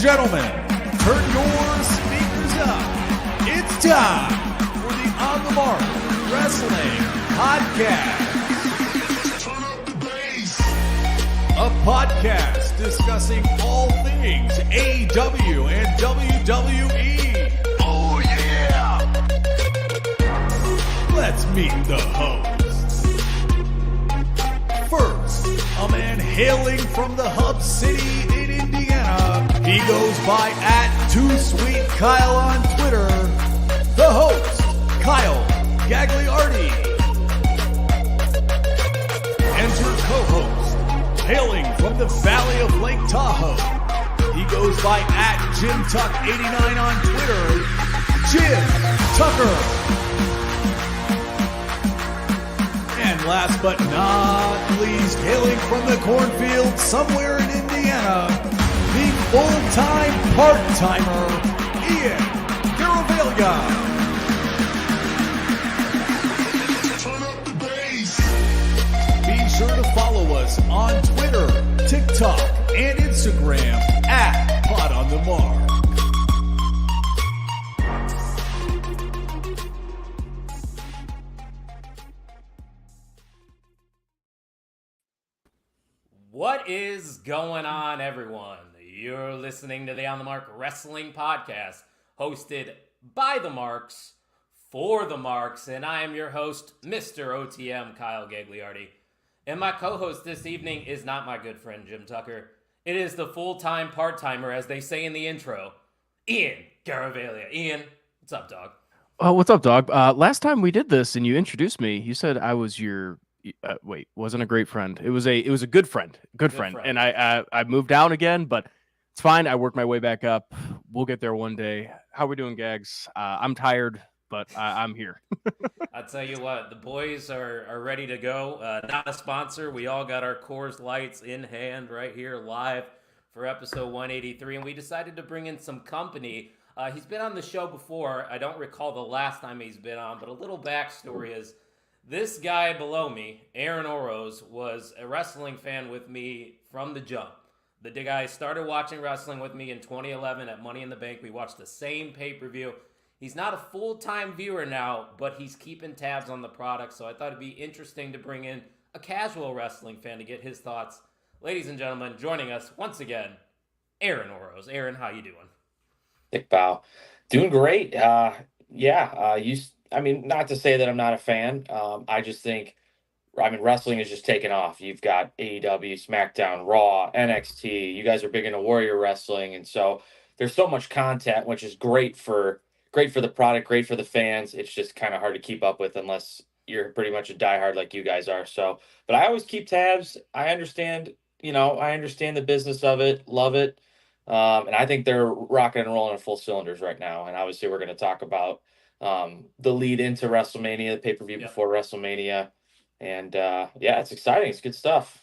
gentlemen, turn your speakers up. It's time for the On the Mark Wrestling Podcast. Turn up the bass. A podcast discussing all things AEW and WWE. Oh yeah! Let's meet the hosts. First, a man hailing from the hub city in Indiana. He goes by @TooSweetKyle on Twitter. The host, Kyle Gagliardi. And your co-host, hailing from the Valley of Lake Tahoe. He goes by @JimTuck89 on Twitter. Jim Tucker. And last but not least, hailing from the cornfield somewhere in Indiana, the full-time part-timer, Ian Garavaglia. Turn up the bass. Be sure to follow us on Twitter, TikTok, and Instagram @PodOnTheMark. What is going on, everyone? You're listening to the On the Mark Wrestling Podcast, hosted by the Marks, for the Marks, and I am your host, Mr. OTM, Kyle Gagliardi. And my co-host this evening is not my good friend, Jim Tucker. It is the full-time part-timer, as they say in the intro, Ian Garavaglia. Ian, what's up, dog? Oh, what's up, dog? Last time we did this and you introduced me, you said I was your... wasn't a great friend. It was a good friend. Good friend. And I moved down again, but it's fine. I worked my way back up. We'll get there one day. How we doing, Gags? I'm tired, but I'm here. I'll tell you what, the boys are ready to go. Not a sponsor. We all got our Coors Lights in hand right here live for episode 183, and we decided to bring in some company. He's been on the show before. I don't recall the last time he's been on, but a little backstory is this guy below me, Aaron Oroz, was a wrestling fan with me from the jump. The guy started watching wrestling with me in 2011 at Money in the Bank. We watched the same pay-per-view. He's not a full-time viewer now, but he's keeping tabs on the product, so I thought it'd be interesting to bring in a casual wrestling fan to get his thoughts. Ladies and gentlemen, joining us once again, Aaron Oroz. Aaron, how you doing? Dick Bow. Doing great. Not to say that I'm not a fan. I just think, wrestling is just taking off. You've got AEW, SmackDown, Raw, NXT. You guys are big into Warrior Wrestling, and so there's so much content, which is great for the product, great for the fans. It's just kind of hard to keep up with unless you're pretty much a diehard like you guys are. So, but I always keep tabs. I understand the business of it, love it, and I think they're rocking and rolling at full cylinders right now. And obviously, we're going to talk about the lead into WrestleMania, the pay-per-view before WrestleMania. And it's exciting. It's good stuff.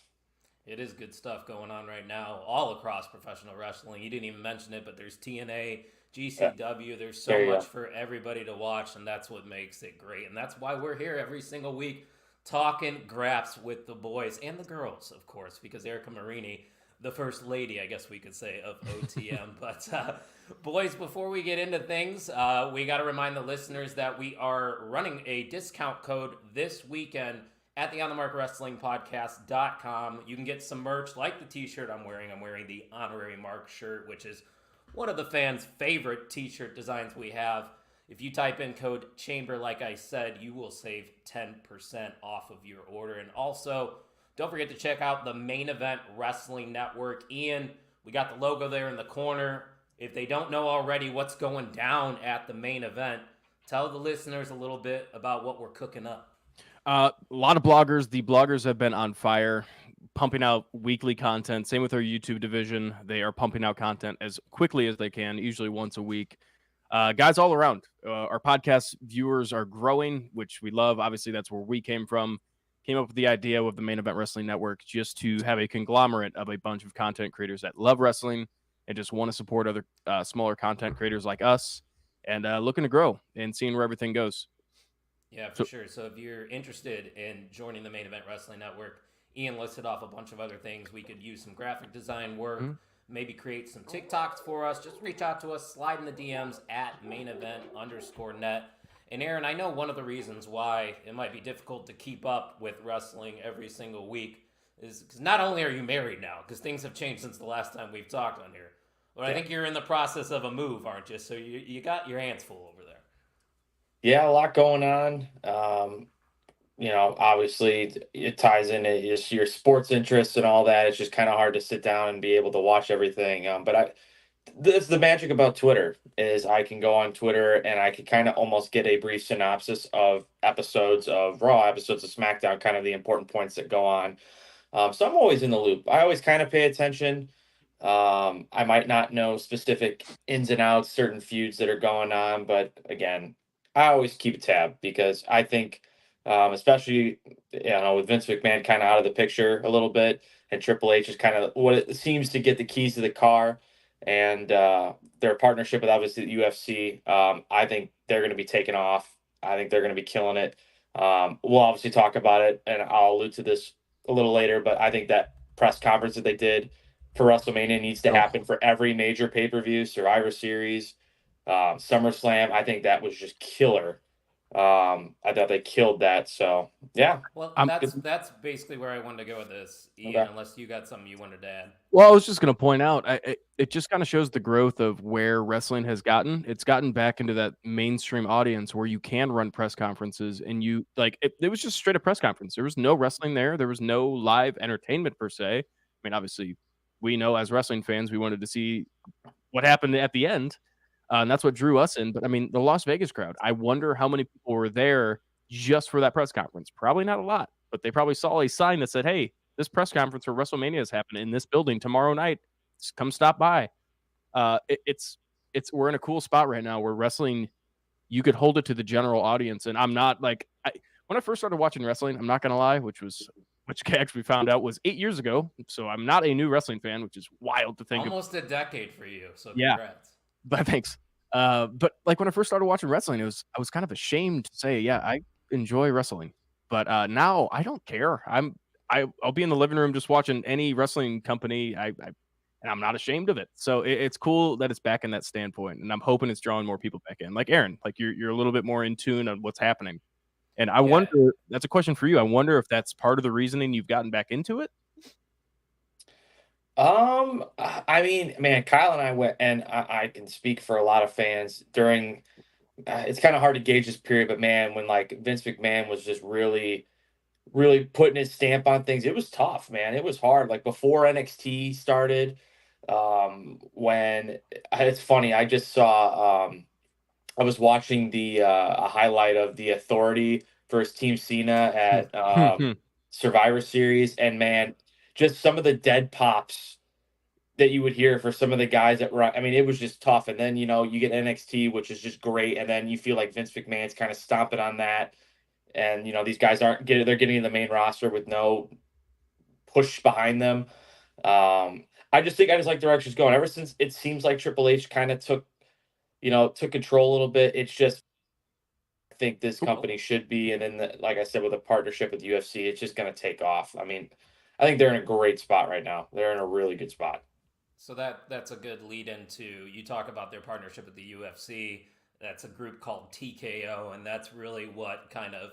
It is good stuff going on right now all across professional wrestling. You didn't even mention it, but there's TNA, GCW. There's so much for everybody to watch, and that's what makes it great. And that's why we're here every single week talking graps with the boys and the girls, of course, because Erica Marini, the first lady, I guess we could say, of OTM. But boys, before we get into things, we got to remind the listeners that we are running a discount code this weekend at the OnTheMarkWrestlingPodcast.com. You can get some merch like the t-shirt I'm wearing. I'm wearing the Honorary Mark shirt, which is one of the fans' favorite t-shirt designs we have. If you type in code CHAMBER, like I said, you will save 10% off of your order. And also, don't forget to check out the Main Event Wrestling Network. Ian, we got the logo there in the corner. If they don't know already what's going down at the main event, tell the listeners a little bit about what we're cooking up. A lot of bloggers. The bloggers have been on fire, pumping out weekly content. Same with our YouTube division. They are pumping out content as quickly as they can, usually once a week. Guys all around. Our podcast viewers are growing, which we love. Obviously, that's where we came from. Came up with the idea with the Main Event Wrestling Network just to have a conglomerate of a bunch of content creators that love wrestling and just want to support other smaller content creators like us and looking to grow and seeing where everything goes. Yeah, for sure. So if you're interested in joining the Main Event Wrestling Network, Ian listed off a bunch of other things. We could use some graphic design work. maybe create some TikToks for us, just reach out to us, slide in the DMs at mainevent_net. And Aaron, I know one of the reasons why it might be difficult to keep up with wrestling every single week is because not only are you married now, because things have changed since the last time we've talked on here, but I think you're in the process of a move, aren't you? So you got your hands full over there. Yeah, a lot going on. Obviously it ties into just your sports interests and all that. It's just kind of hard to sit down and be able to watch everything. This the magic about Twitter is I can go on Twitter and I can kind of almost get a brief synopsis of episodes of Raw, episodes of SmackDown, kind of the important points that go on. So I'm always in the loop. I always kind of pay attention. I might not know specific ins and outs, certain feuds that are going on, but again, I always keep a tab because I think, especially with Vince McMahon kind of out of the picture a little bit, and Triple H is kind of what it seems to get the keys to the car, and their partnership with obviously the UFC. I think they're going to be taking off. I think they're going to be killing it. We'll obviously talk about it, and I'll allude to this a little later, but I think that press conference that they did for WrestleMania needs to happen for every major pay-per-view, Survivor Series, SummerSlam. I think that was just killer. I thought they killed that. So yeah. Well, that's basically where I wanted to go with this, Ian. Okay. Unless you got something you wanted to add. Well, I was just going to point out, it just kind of shows the growth of where wrestling has gotten. It's gotten back into that mainstream audience where you can run press conferences and it was just straight up press conference. There was no wrestling there. There was no live entertainment per se. I mean, obviously, we know as wrestling fans, we wanted to see what happened at the end. And that's what drew us in. But I mean, the Las Vegas crowd, I wonder how many people were there just for that press conference. Probably not a lot, but they probably saw a sign that said, hey, this press conference for WrestleMania is happening in this building tomorrow night. Just come stop by. We're in a cool spot right now where wrestling, you could hold it to the general audience. And I'm not when I first started watching wrestling, I'm not going to lie, which actually found out was 8 years ago. So I'm not a new wrestling fan, which is wild to think. Almost a decade for you. So yeah, congrats. But thanks. But when I first started watching wrestling, I was kind of ashamed to say, yeah, I enjoy wrestling. But now I don't care. I'll be in the living room just watching any wrestling company. And I'm not ashamed of it. So it's cool that it's back in that standpoint, and I'm hoping it's drawing more people back in. Like Aaron, like you're a little bit more in tune on what's happening. And I wonder, that's a question for you. I wonder if that's part of the reasoning you've gotten back into it. I mean, man, Kyle and I went, and I can speak for a lot of fans during. It's kind of hard to gauge this period, but man, when like Vince McMahon was just really, really putting his stamp on things, it was tough, man. It was hard. Like before NXT started, when it's funny, I just saw, I was watching the a highlight of the Authority versus Team Cena at Survivor Series, and man, just some of the dead pops that you would hear for some of the guys that were, I mean, it was just tough. And then, you get NXT, which is just great. And then you feel like Vince McMahon's kind of stomping on that. And, these guys they're getting in the main roster with no push behind them. I just like the direction's going. Ever since it seems like Triple H kind of took control a little bit, it's just, I think this company should be. And then, like I said, with a partnership with UFC, it's just going to take off. I mean, I think they're in a great spot right now. They're in a really good spot. So that's a good lead into, you talk about their partnership with the UFC. That's a group called TKO, and that's really what kind of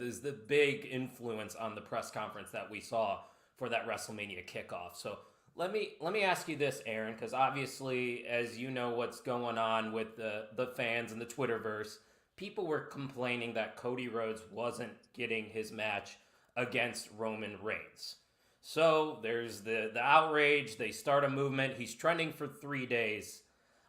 is the big influence on the press conference that we saw for that WrestleMania kickoff. So let me ask you this, Aaron, because obviously, as you know what's going on with the fans and the Twitterverse, people were complaining that Cody Rhodes wasn't getting his match against Roman Reigns. So there's the outrage. They start a movement. He's trending for 3 days.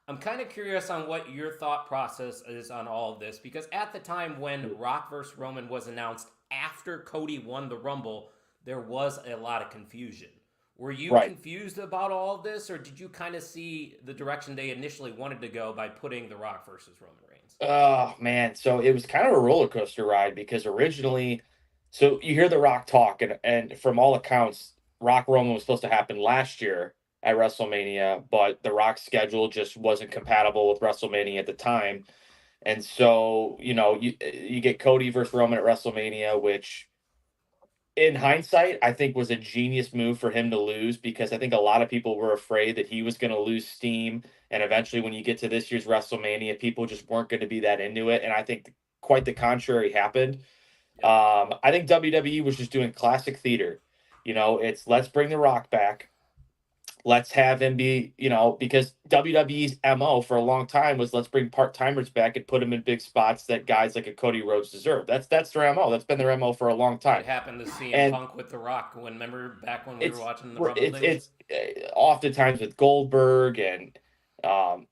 I'm kind of curious on what your thought process is on all of this, because at the time when Rock vs. Roman was announced after Cody won the Rumble, there was a lot of confusion. Were you confused about all of this, or did you kind of see the direction they initially wanted to go by putting The Rock versus Roman Reigns? Oh, man. So it was kind of a roller coaster ride because originally, so you hear The Rock talk, and from all accounts, Rock Roman was supposed to happen last year at WrestleMania, but The Rock's schedule just wasn't compatible with WrestleMania at the time. And so, you get Cody versus Roman at WrestleMania, which in hindsight, I think was a genius move for him to lose, because I think a lot of people were afraid that he was going to lose steam. And eventually, when you get to this year's WrestleMania, people just weren't going to be that into it. And I think quite the contrary happened. I think WWE was just doing classic theater. It's let's bring The Rock back. Let's have him be, because WWE's MO for a long time was let's bring part-timers back and put them in big spots that guys like a Cody Rhodes deserve. That's their MO. That's been their MO for a long time. It happened to CM And Punk with The Rock remember back when we were watching the Rumble it's days? oftentimes with Goldberg, and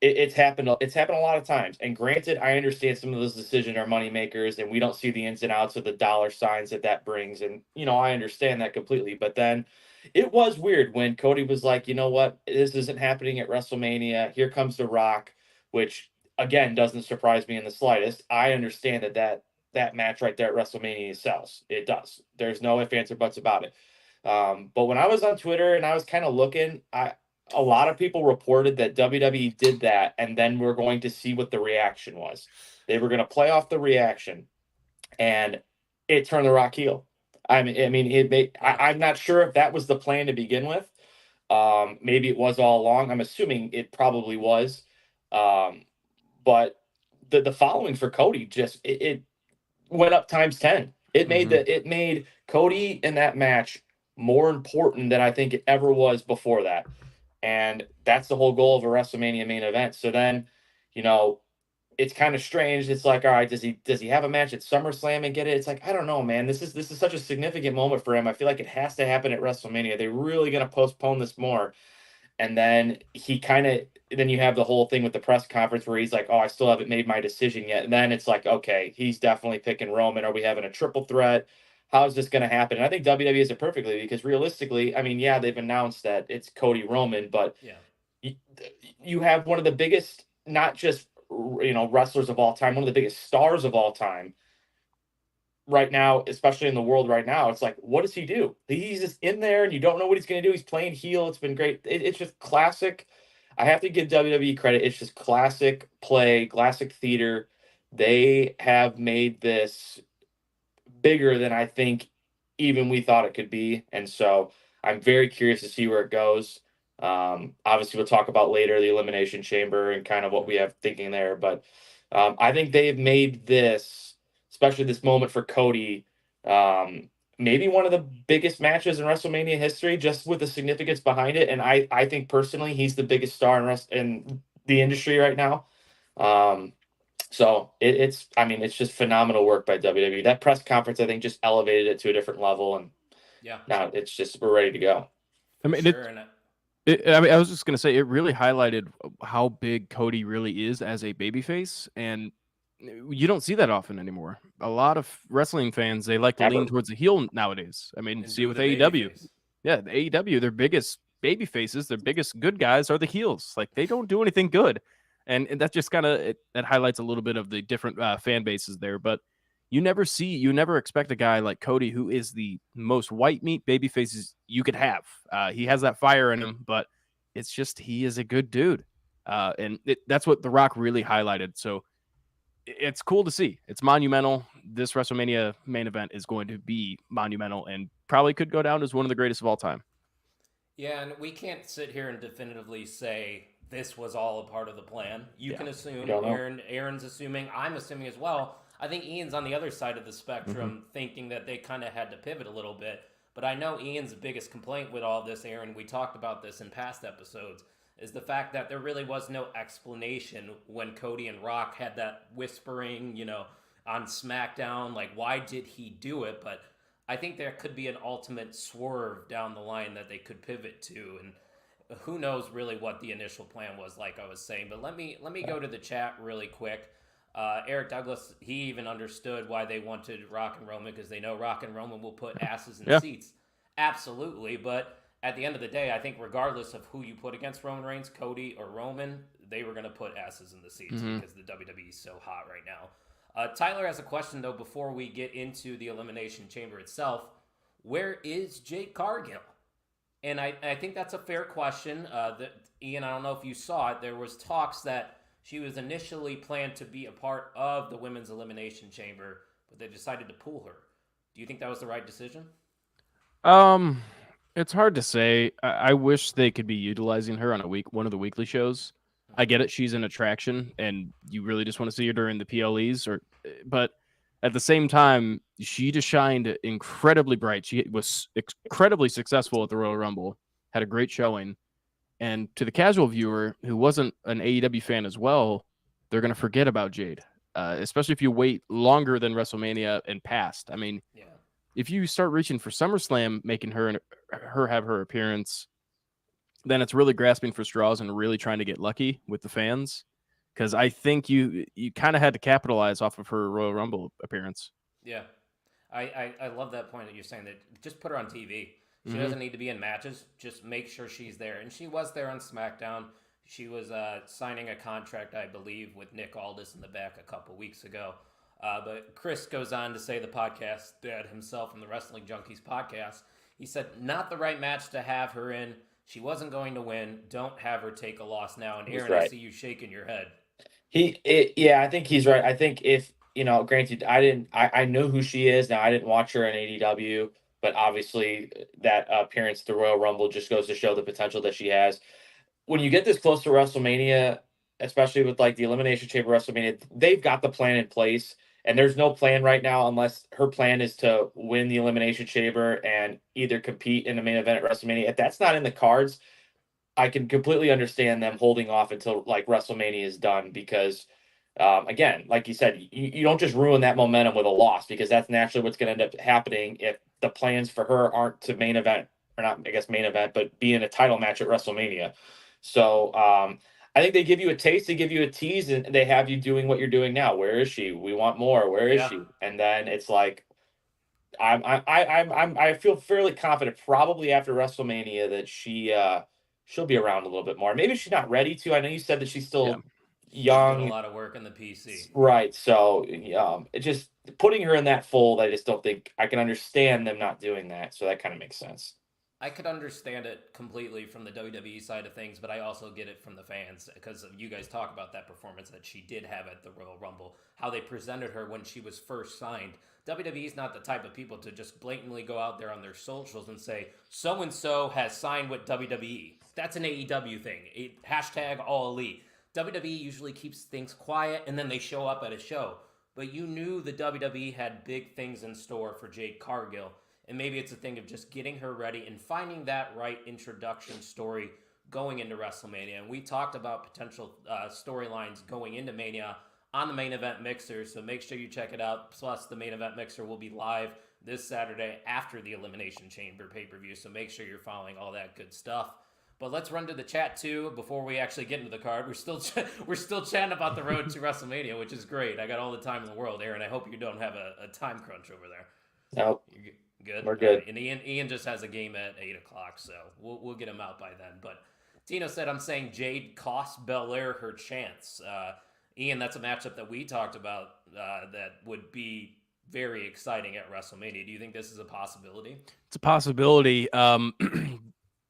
it's happened. It's happened a lot of times. And granted, I understand some of those decisions are money makers, and we don't see the ins and outs of the dollar signs that brings. And I understand that completely. But then it was weird when Cody was like, you know what, this isn't happening at WrestleMania. Here comes The Rock, which again doesn't surprise me in the slightest. I understand that match right there at WrestleMania sells. It does. There's no ifs, ands, or buts about it. But when I was on Twitter and I was kind of looking, a lot of people reported that WWE did that, and then we're going to see what the reaction was. They were going to play off the reaction, and it turned The Rock heel. I'm not sure if that was the plan to begin with. Maybe it was all along. I'm assuming it probably was. But the following for Cody just it went up times 10. It made Cody in that match more important than I think it ever was before that. And that's the whole goal of a WrestleMania main event. So then, it's kind of strange. It's like, all right, does he have a match at SummerSlam and get it? It's like, I don't know, man. This is such a significant moment for him. I feel like it has to happen at WrestleMania. They're really going to postpone this more. And then then you have the whole thing with the press conference where he's like, oh, I still haven't made my decision yet. And then it's like, okay, he's definitely picking Roman. Are we having a triple threat? How is this going to happen? And I think WWE is it perfectly, because realistically, I mean, yeah, they've announced that it's Cody Roman, but you have one of the biggest, not just, wrestlers of all time, one of the biggest stars of all time right now, especially in the world right now. It's like, what does he do? He's just in there and you don't know what he's going to do. He's playing heel. It's been great. It's just classic. I have to give WWE credit. It's just classic play, classic theater. They have made this bigger than I think even we thought it could be. And so I'm very curious to see where it goes. Obviously, we'll talk about later the Elimination Chamber and kind of what we have thinking there. But I think they've made this, especially this moment for Cody, maybe one of the biggest matches in WrestleMania history, just with the significance behind it. And I think personally, he's the biggest star in the industry right now. So it's just phenomenal work by WWE. That press conference, I think, just elevated it to a different level. And now it's just, we're ready to go. I mean, I was just going to say, it really highlighted how big Cody really is as a babyface, and you don't see that often anymore. A lot of wrestling fans, they like to lean towards the heel nowadays. I mean, see it with AEW. Yeah, the AEW, their biggest baby faces, their biggest good guys are the heels. Like, they don't do anything good. And that just kind of, that highlights a little bit of the different fan bases there. But you never expect a guy like Cody, who is the most white meat baby faces you could have. He has that fire in him, but it's just, he is a good dude. And that's what The Rock really highlighted. So it's cool to see. It's monumental. This WrestleMania main event is going to be monumental and probably could go down as one of the greatest of all time. Yeah, and we can't sit here and definitively say this was all a part of the plan. You can assume. Aaron's assuming. I'm assuming as well. I think Ian's on the other side of the spectrum, thinking that they kind of had to pivot a little bit. But I know Ian's biggest complaint with all this, Aaron, we talked about this in past episodes, is the fact that there really was no explanation when Cody and Rock had that whispering, on SmackDown. Like, why did he do it? But I think there could be an ultimate swerve down the line that they could pivot to. And who knows really what the initial plan was, like I was saying. But let me go to the chat really quick. Eric Douglas, he even understood why they wanted Rock and Roman, because they know Rock and Roman will put asses in seats. Absolutely. But at the end of the day, I think regardless of who you put against Roman Reigns, Cody or Roman, they were going to put asses in the seats because the WWE is so hot right now. Tyler has a question, though, before we get into the Elimination Chamber itself. Where is Jade Cargill? And I think that's a fair question. Ian, I don't know if you saw it. There was talks that she was initially planned to be a part of the Women's Elimination Chamber, but they decided to pull her. Do you think that was the right decision? Um, it's hard to say. I wish they could be utilizing her on one of the weekly shows. I get it; she's an attraction, and you really just want to see her during the PLEs, but at the same time, she just shined incredibly bright. She was incredibly successful at the Royal Rumble, had a great showing, and to the casual viewer who wasn't an AEW fan as well, they're gonna forget about Jade, especially if you wait longer than WrestleMania and past. I mean, Yeah. if you start reaching for SummerSlam, making her have her appearance, then it's really grasping for straws and really trying to get lucky with the fans. Because I think you kind of had to capitalize off of her Royal Rumble appearance. Yeah. I love that point that you're saying, that just put her on TV. She Mm-hmm. doesn't need to be in matches. Just make sure she's there. And she was there on SmackDown. She was signing a contract, I believe, with Nick Aldis in the back a couple weeks ago. But Chris goes on to say, the podcast dad himself from the Wrestling Junkies podcast, he said, not the right match to have her in. She wasn't going to win. Don't have her take a loss now. And He's Aaron, I right. see you shaking your head. Yeah, I think he's right. I think if, granted, I know who she is now. I didn't watch her in AEW, but obviously that appearance at the Royal Rumble just goes to show the potential that she has. When you get this close to WrestleMania, especially with like the Elimination Chamber WrestleMania, they've got the plan in place. And there's no plan right now unless her plan is to win the Elimination Chamber and either compete in the main event at WrestleMania. If that's not in the cards, I can completely understand them holding off until like WrestleMania is done because, again, like you said, you don't just ruin that momentum with a loss, because that's naturally what's going to end up happening if the plans for her aren't to main event, or not, I guess main event, but be in a title match at WrestleMania. So I think they give you a taste, they give you a tease, and they have you doing what you're doing now. Where is she? We want more. Where is Yeah. she? And then it's like, I feel fairly confident probably after WrestleMania that she'll be around a little bit more. Maybe she's not ready to. I know you said that she's Yeah. still Still doing a young, lot of work in the PC. right? So it just putting her in that fold. I just don't think I can understand them not doing that. So that kind of makes sense. I could understand it completely from the WWE side of things, but I also get it from the fans, because you guys talk about that performance that she did have at the Royal Rumble, how they presented her when she was first signed. WWE is not the type of people to just blatantly go out there on their socials and say, so and so has signed with WWE. That's an AEW thing. Hashtag all elite. WWE usually keeps things quiet and then they show up at a show. But you knew the WWE had big things in store for Jade Cargill. And maybe it's a thing of just getting her ready and finding that right introduction story going into WrestleMania. And we talked about potential storylines going into Mania on the Main Event Mixer, so make sure you check it out. Plus, the Main Event Mixer will be live this Saturday after the Elimination Chamber pay-per-view, so make sure you're following all that good stuff. But let's run to the chat too before we actually get into the card. We're still chatting about the road to WrestleMania, which is great. I got all the time in the world, Aaron. I hope you don't have a time crunch over there. Nope. You're good. We're good. And Ian just has a game at 8:00, so we'll get him out by then. But Tino said, I'm saying Jade costs Belair her chance. Ian, that's a matchup that we talked about that would be very exciting at WrestleMania. Do you think this is a possibility? It's a possibility.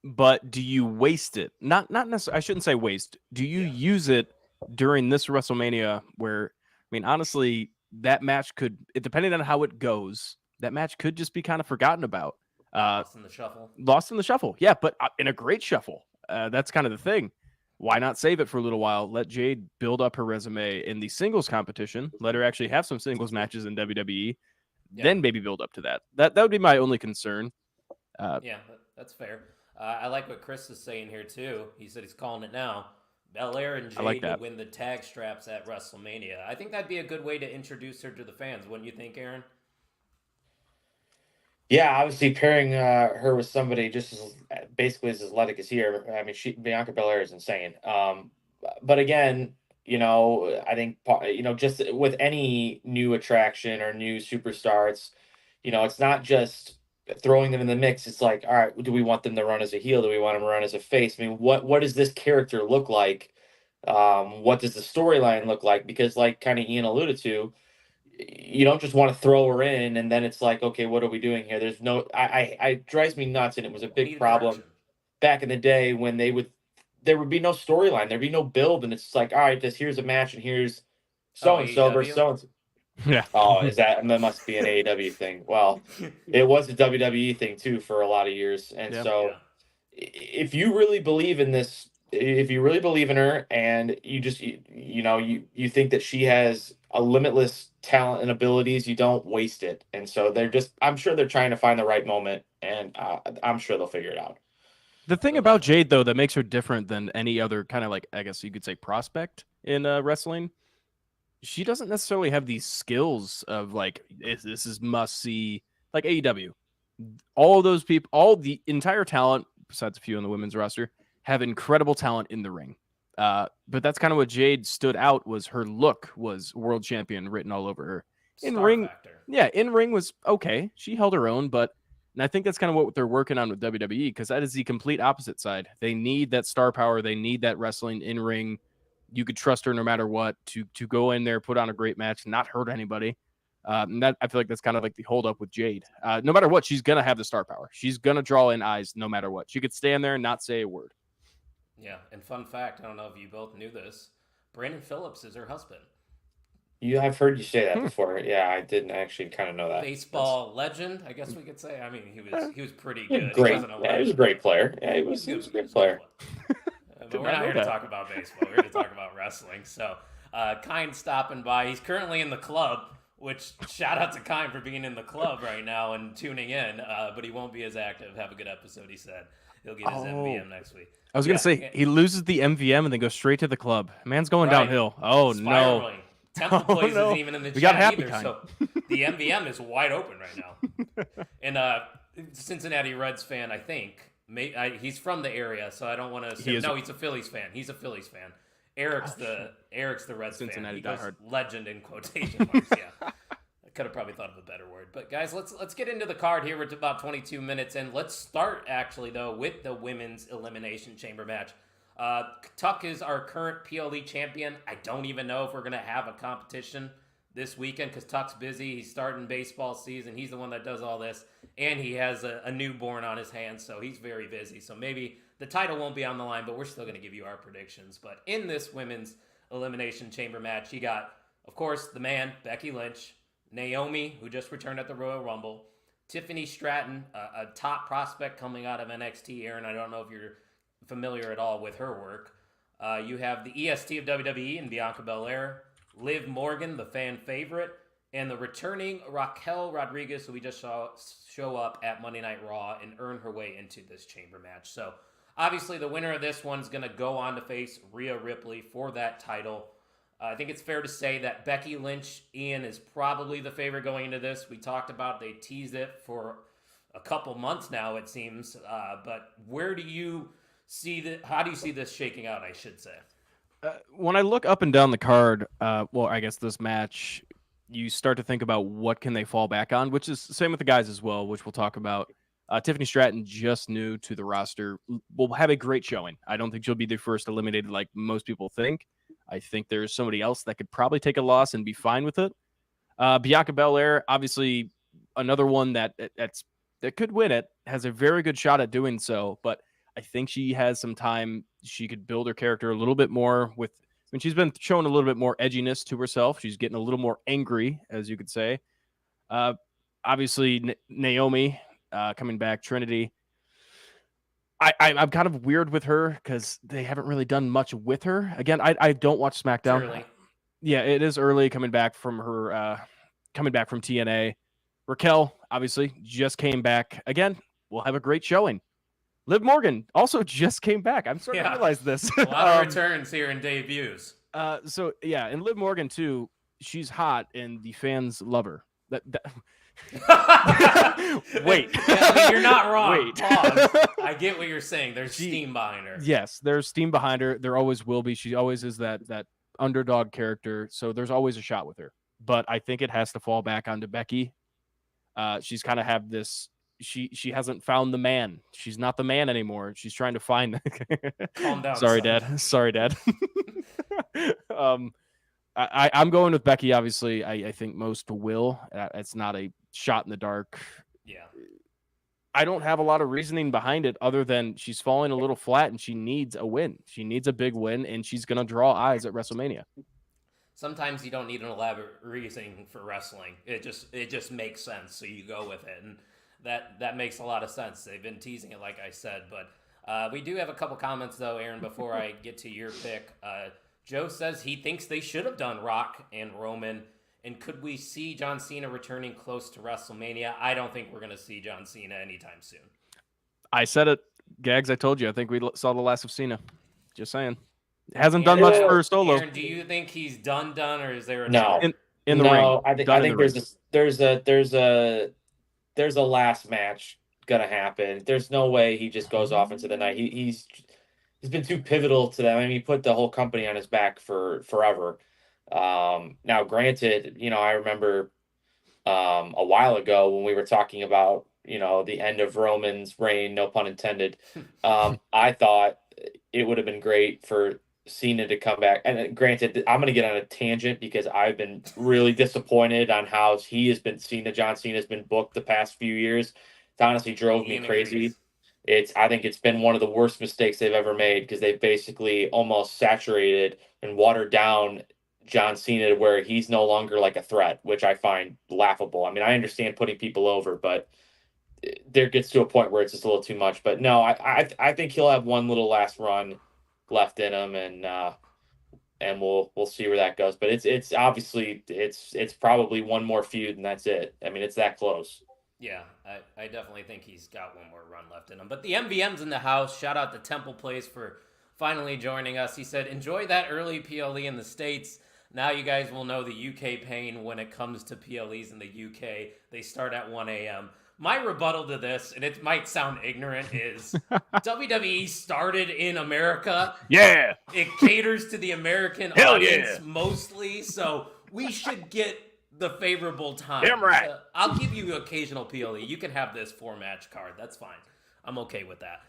But do you waste it? Not necessarily. I shouldn't say waste. Do you use it during this WrestleMania where, I mean, honestly, that match could, depending on how it goes, that match could just be kind of forgotten about. Lost in the shuffle. Lost in the shuffle. Yeah, but in a great shuffle. That's kind of the thing. Why not save it for a little while? Let Jade build up her resume in the singles competition. Let her actually have some singles matches in WWE. Yeah. Then maybe build up to that. That would be my only concern. Yeah, that's fair. I like what Chris is saying here too. He said he's calling it now. Belair and Jade would win the tag straps at WrestleMania. I think that'd be a good way to introduce her to the fans. Wouldn't you think, Aaron? Yeah, obviously pairing her with somebody just basically as athletic as here. I mean, Bianca Belair is insane. But again, I think just with any new attraction or new superstar, it's not just throwing them in the mix. It's like, all right, do we want them to run as a heel? Do we want them to run as a face? I mean, what does this character look like? What does the storyline look like? Because, like kind of Ian alluded to, you don't just want to throw her in and then it's like, okay, what are we doing here? There's no, it drives me nuts, and it was a big problem back in the day when there would be no storyline, there'd be no build, and it's like, all right, here's a match, and here's so and so versus so and so. Yeah. Oh, that must be an AEW thing? Well, it was a WWE thing too for a lot of years, and Yeah. so if you really believe in this, if you really believe in her, and you just you think that she has a limitless talent and abilities, you don't waste it. And so I'm sure they're trying to find the right moment, and I'm sure they'll figure it out. The thing about Jade, though, that makes her different than any other kind of, like, I guess you could say, prospect in wrestling, she doesn't necessarily have these skills of, like, this is must see, like AEW. All of those people, all the entire talent, besides a few on the women's roster, have incredible talent in the ring. But that's kind of what Jade stood out, was her look was world champion written all over her. In Star ring, factor. yeah, in ring was okay. She held her own, but and I think that's kind of what they're working on with WWE, because that is the complete opposite side. They need that star power. They need that wrestling in ring. You could trust her no matter what to go in there, put on a great match, not hurt anybody. And that, I feel like that's kind of like the holdup with Jade. No matter what, she's gonna have the star power. She's gonna draw in eyes no matter what. She could stand there and not say a word. Yeah, and fun fact, I don't know if you both knew this, Brandon Phillips is her husband. I've heard you say that before. Yeah, I didn't actually kind of know that. Baseball legend, I guess we could say. I mean, he was pretty good. Great. He wasn't a legend. He was a great player. Yeah, he was a great player. But we're not here to talk about baseball. We're here to talk about wrestling. So, Kine stopping by. He's currently in the club, which shout out to Kine for being in the club right now and tuning in. But he won't be as active. Have a good episode, he said. He'll get his MVM next week. I was gonna say he loses the MVM and then goes straight to the club. Man's going downhill. Oh Spiraling. no! Temple Plays isn't even in the We chat got happy either, Kine. so the MVM is wide open right now. And Cincinnati Reds fan, I think. He's from the area, so I don't want to assume. No, he's a Phillies fan. He's a Phillies fan. Eric's the Reds Cincinnati fan. He goes diehard. legend in quotation marks. Yeah, I could have probably thought of a better word. But guys, let's get into the card here. We're at about 22 minutes, and let's start actually though with the women's elimination chamber match. Tuck is our current PLE champion. I don't even know if we're gonna have a competition this weekend because Tuck's busy. He's starting baseball season. He's the one that does all this, and he has a newborn on his hands, so he's very busy. So maybe the title won't be on the line, but we're still going to give you our predictions. But in this women's elimination chamber match, you got, of course, the man, Becky Lynch, Naomi, who just returned at the Royal Rumble, Tiffany Stratton, a top prospect coming out of NXT. Aaron, I don't know if you're familiar at all with her work. You have the EST of WWE and Bianca Belair, Liv Morgan, the fan favorite, and the returning Raquel Rodriguez, who we just saw show up at Monday Night Raw and earn her way into this chamber match. So obviously the winner of this one's going to go on to face Rhea Ripley for that title. I think it's fair to say that Becky Lynch, Ian, is probably the favorite going into this. We talked about, they teased it for a couple months now, it seems. But where do you see how do you see this shaking out, I should say? When I look up and down the card, well, I guess this match, you start to think about what can they fall back on, which is the same with the guys as well, which we'll talk about. Tiffany Stratton, just new to the roster, will have a great showing. I don't think she'll be the first eliminated like most people think. I think there's somebody else that could probably take a loss and be fine with it. Bianca Belair, obviously another one that could win it, has a very good shot at doing so, but I think she has some time. She could build her character a little bit more with, I mean, she's been showing a little bit more edginess to herself. She's getting a little more angry, as you could say. Obviously, Naomi coming back, Trinity. I'm kind of weird with her because they haven't really done much with her. Again, I don't watch SmackDown. Early. Yeah, it is early coming back from her, coming back from TNA. Raquel, obviously, just came back. Again, we'll have a great showing. Liv Morgan also just came back. I'm starting to realize this. A lot of returns here and debuts. So yeah, and Liv Morgan too. She's hot, and the fans love her. Wait, I mean, you're not wrong. Wait. Pause. I get what you're saying. There's steam behind her. Yes, there's steam behind her. There always will be. She always is that underdog character. So there's always a shot with her. But I think it has to fall back onto Becky. She's kind of have this. She hasn't found the man. She's not the man anymore. She's trying to find. Calm down. Sorry, son. Dad. Sorry, Dad. I'm going with Becky. Obviously, I think most will. It's not a shot in the dark. Yeah. I don't have a lot of reasoning behind it other than she's falling a little flat and she needs a win. She needs a big win, and she's going to draw eyes at WrestleMania. sometimes you don't need an elaborate reasoning for wrestling. It just makes sense, so you go with it, and that makes a lot of sense. They've been teasing it, like I said, but we do have a couple comments though, Aaron. Before I get to your pick, Joe says he thinks they should have done Rock and Roman. And could we see John Cena returning close to WrestleMania? I don't think we're going to see John Cena anytime soon. I said it, Gags. I told you. I think we saw the last of Cena. Just saying. Hasn't done much for solo. Aaron, do you think he's done, or is there a No in the ring? I think there's a last match gonna happen. There's no way he just goes off into the night. He's been too pivotal to them. I mean, he put the whole company on his back for forever. Now, granted, I remember a while ago when we were talking about the end of Roman's reign, no pun intended. I thought it would have been great for Cena to come back. And granted, I'm going to get on a tangent because I've been really disappointed on how John Cena has been booked the past few years. It honestly drove me crazy. I think it's been one of the worst mistakes they've ever made because they've basically almost saturated and watered down John Cena where he's no longer like a threat, which I find laughable. I mean, I understand putting people over, but there gets to a point where it's just a little too much. But no, I think he'll have one little last run left in him, and we'll see where that goes. But it's obviously it's probably one more feud and that's it. I mean, it's that close. Yeah, I definitely think he's got one more run left in him. But the MVM's in the house. Shout out to Temple Place for finally joining us. He said, enjoy that early PLE in the States. Now you guys will know the UK pain when it comes to PLEs in the UK. They start at 1 a.m. My rebuttal to this, and it might sound ignorant, is WWE started in America. Yeah. It caters to the American audience mostly, so we should get the favorable time. Damn right. I'll give you occasional PLE. You can have this 4-match card. That's fine. I'm okay with that.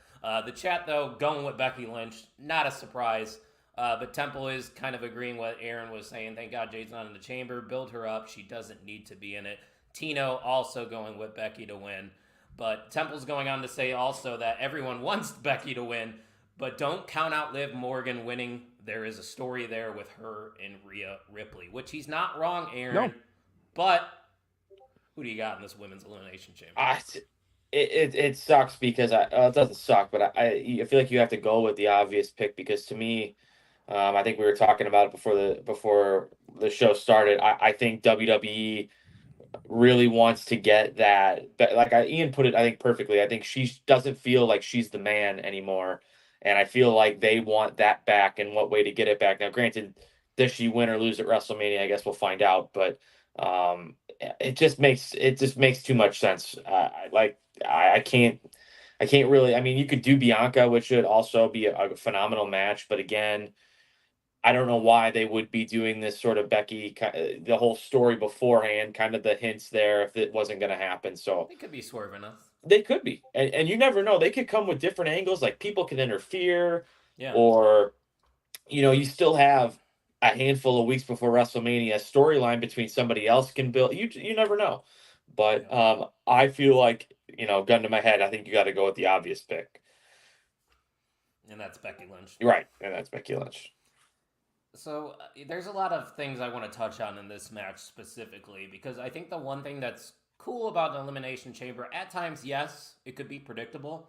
The chat, though, going with Becky Lynch. Not a surprise. But Temple is kind of agreeing what Aaron was saying. Thank God Jade's not in the chamber. Build her up. She doesn't need to be in it. Tino also going with Becky to win. But Temple's going on to say also that everyone wants Becky to win, but don't count out Liv Morgan winning. There is a story there with her and Rhea Ripley, which he's not wrong, Aaron. No. But who do you got in this women's elimination chamber? It sucks because it doesn't suck, but I feel like you have to go with the obvious pick because to me, I think we were talking about it before the show started. I think WWE really wants to get that. Like Ian put it, I think perfectly. I think she doesn't feel like she's the man anymore, and I feel like they want that back. And what way to get it back? Now, granted, does she win or lose at WrestleMania? I guess we'll find out. But it just makes too much sense. I can't really. I mean, you could do Bianca, which would also be a phenomenal match, but again, I don't know why they would be doing this sort of Becky, the whole story beforehand, kind of the hints there if it wasn't going to happen. So they could be swerving us. They could be. And you never know. They could come with different angles, like people can interfere. Yeah. Or, you still have a handful of weeks before WrestleMania, a storyline between somebody else can build. You never know. But I feel like, gun to my head, I think you got to go with the obvious pick. And that's Becky Lynch. Right. And that's Becky Lynch. So there's a lot of things I want to touch on in this match specifically, because I think the one thing that's cool about the Elimination Chamber, at times, yes, it could be predictable,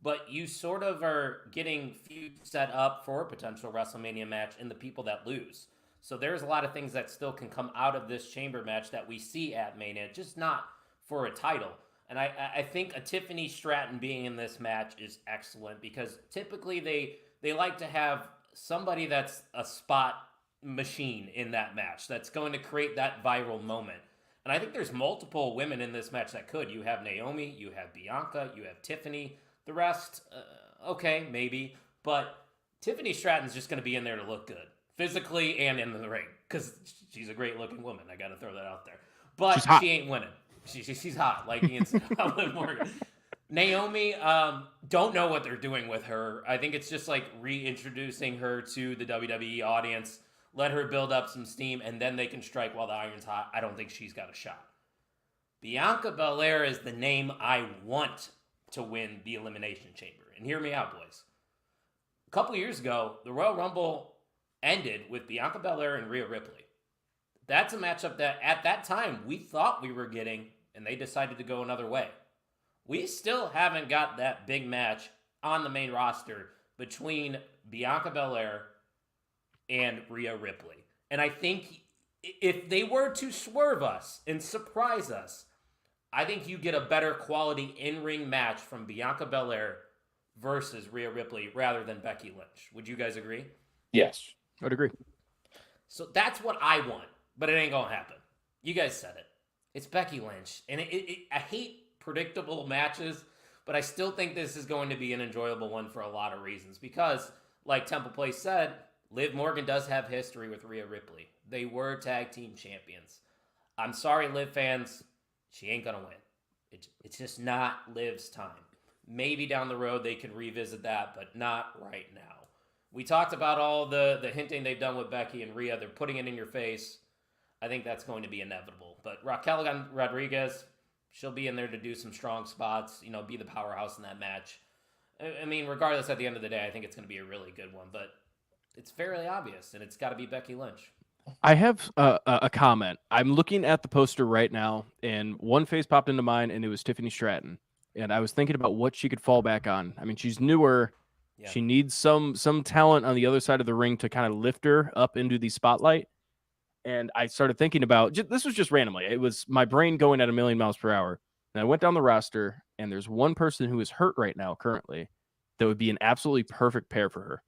but you sort of are getting feuds set up for a potential WrestleMania match and the people that lose. So there's a lot of things that still can come out of this chamber match that we see at Mania, just not for a title. And I think a Tiffany Stratton being in this match is excellent because typically they like to have somebody that's a spot machine in that match that's going to create that viral moment. And I think there's multiple women in this match that could. You have Naomi, you have Bianca, you have Tiffany. The rest, okay, maybe. But Tiffany Stratton's just going to be in there to look good, physically and in the ring, because she's a great-looking woman. I got to throw that out there. But she ain't winning. She's hot, like Ian said about Liv Morgan. Naomi, don't know what they're doing with her. I think it's just like reintroducing her to the WWE audience. Let her build up some steam, and then they can strike while the iron's hot. I don't think she's got a shot. Bianca Belair is the name I want to win the Elimination Chamber. And hear me out, boys. A couple years ago, the Royal Rumble ended with Bianca Belair and Rhea Ripley. That's a matchup that at that time we thought we were getting, and they decided to go another way. We still haven't got that big match on the main roster between Bianca Belair and Rhea Ripley. And I think if they were to swerve us and surprise us, I think you get a better quality in-ring match from Bianca Belair versus Rhea Ripley rather than Becky Lynch. Would you guys agree? Yes. I'd agree. So that's what I want, but it ain't going to happen. You guys said it. It's Becky Lynch. And I hate predictable matches, but I still think this is going to be an enjoyable one for a lot of reasons because, like Temple Place said, Liv Morgan does have history with Rhea Ripley. They were tag team champions. I'm sorry, Liv fans. She ain't going to win. It's just not Liv's time. Maybe down the road they can revisit that, but not right now. We talked about all the hinting they've done with Becky and Rhea. They're putting it in your face. I think that's going to be inevitable. But Raquel Rodriguez, she'll be in there to do some strong spots, be the powerhouse in that match. I mean, regardless, at the end of the day, I think it's going to be a really good one. But it's fairly obvious, and it's got to be Becky Lynch. I have a comment. I'm looking at the poster right now, and one face popped into mind, and it was Tiffany Stratton. And I was thinking about what she could fall back on. I mean, she's newer. Yeah. She needs some talent on the other side of the ring to kind of lift her up into the spotlight. And I started thinking about, this was just randomly. It was my brain going at 1,000,000 miles per hour. And I went down the roster, and there's one person who is hurt right now currently that would be an absolutely perfect pair for her.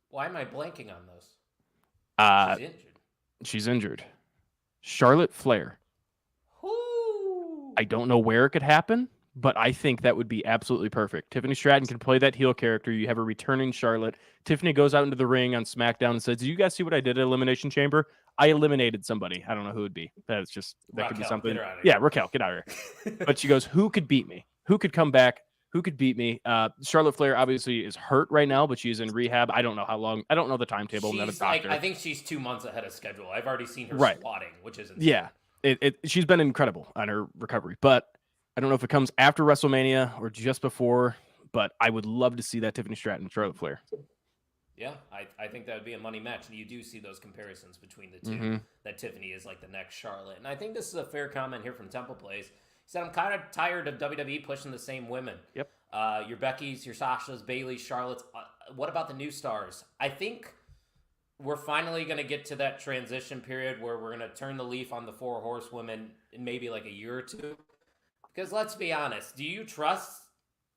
Why am I blanking on those? She's injured. She's injured. Charlotte Flair. Ooh. I don't know where it could happen, but I think that would be absolutely perfect. Tiffany Stratton can play that heel character. You have a returning Charlotte. Tiffany goes out into the ring on SmackDown and says, "Do you guys see what I did at Elimination Chamber? I eliminated somebody." I don't know who it would be. That Raquel, could be something. Get her out of here. here. Yeah, Raquel, get out of here. But she goes, "Who could beat me? Who could come back? Who could beat me?" Charlotte Flair obviously is hurt right now, but she's in rehab. I don't know how long. I don't know the timetable. I'm not a doctor. I think she's 2 months ahead of schedule. I've already seen her squatting, which is insane. Yeah. She's been incredible on her recovery, but I don't know if it comes after WrestleMania or just before, but I would love to see that Tiffany Stratton, Charlotte Flair. Yeah, I think that would be a money match, and you do see those comparisons between the two, that Tiffany is like the next Charlotte. And I think this is a fair comment here from Temple Place. He said, "I'm kind of tired of WWE pushing the same women. Yep. Your Beckys, your Sashas, Baileys, Charlottes. What about the new stars?" I think we're finally going to get to that transition period where we're going to turn the leaf on the 4 horsewomen in maybe like a year or two. Because let's be honest, do you trust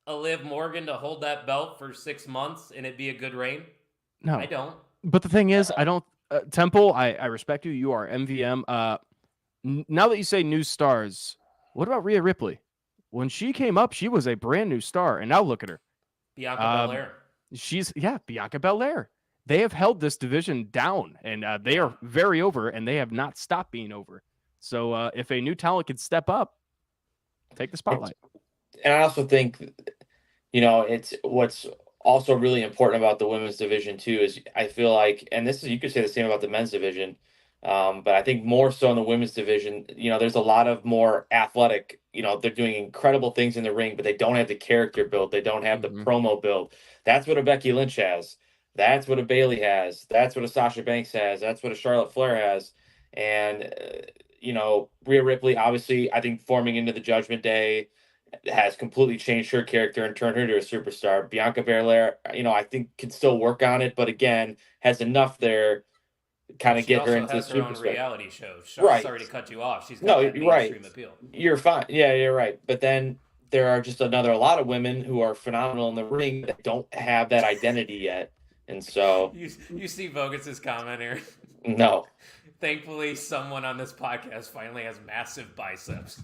a Liv Morgan to hold that belt for 6 months and it be a good reign? No, I don't. But the thing is, I don't. Temple, I respect you. You are MVM. Now that you say new stars, what about Rhea Ripley? When she came up, she was a brand new star, and now look at her. Bianca Belair. Bianca Belair. They have held this division down, and they are very over, and they have not stopped being over. So if a new talent could step up, take the spotlight. And I also think, it's what's also really important about the women's division too is I feel like, and this is, you could say the same about the men's division, but I think more so in the women's division, there's a lot of more athletic, they're doing incredible things in the ring, but they don't have the character built. They don't have the promo built. That's what a Becky Lynch has. That's what a Bayley has. That's what a Sasha Banks has. That's what a Charlotte Flair has. And, Rhea Ripley, obviously, I think forming into the Judgment Day has completely changed her character and turned her to a superstar. Bianca Belair, I think can still work on it, but again, has enough there kind of get her into the superstar. She also has her own reality show. Right. Sorry to cut you off. She's got that mainstream appeal. You're fine. Yeah, you're right. But then there are just a lot of women who are phenomenal in the ring that don't have that identity yet. And so you see Vogus's comment here? No. Thankfully, someone on this podcast finally has massive biceps.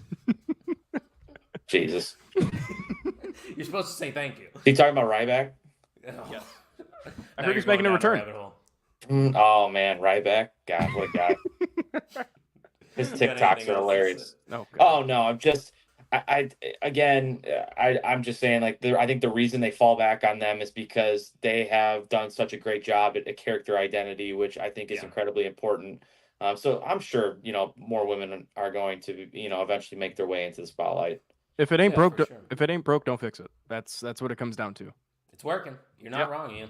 Jesus. You're supposed to say thank you. He talking about Ryback? Oh. Yes. I heard he's making a return. Oh man, Ryback. God, what a guy. His TikToks are hilarious. Oh no, I'm just I'm just saying, like, I think the reason they fall back on them is because they have done such a great job at a character identity, which I think is incredibly important. So I'm sure, more women are going to, eventually make their way into the spotlight. If it ain't broke, if it ain't broke, don't fix it. That's what it comes down to. It's working. You're not wrong, Ian.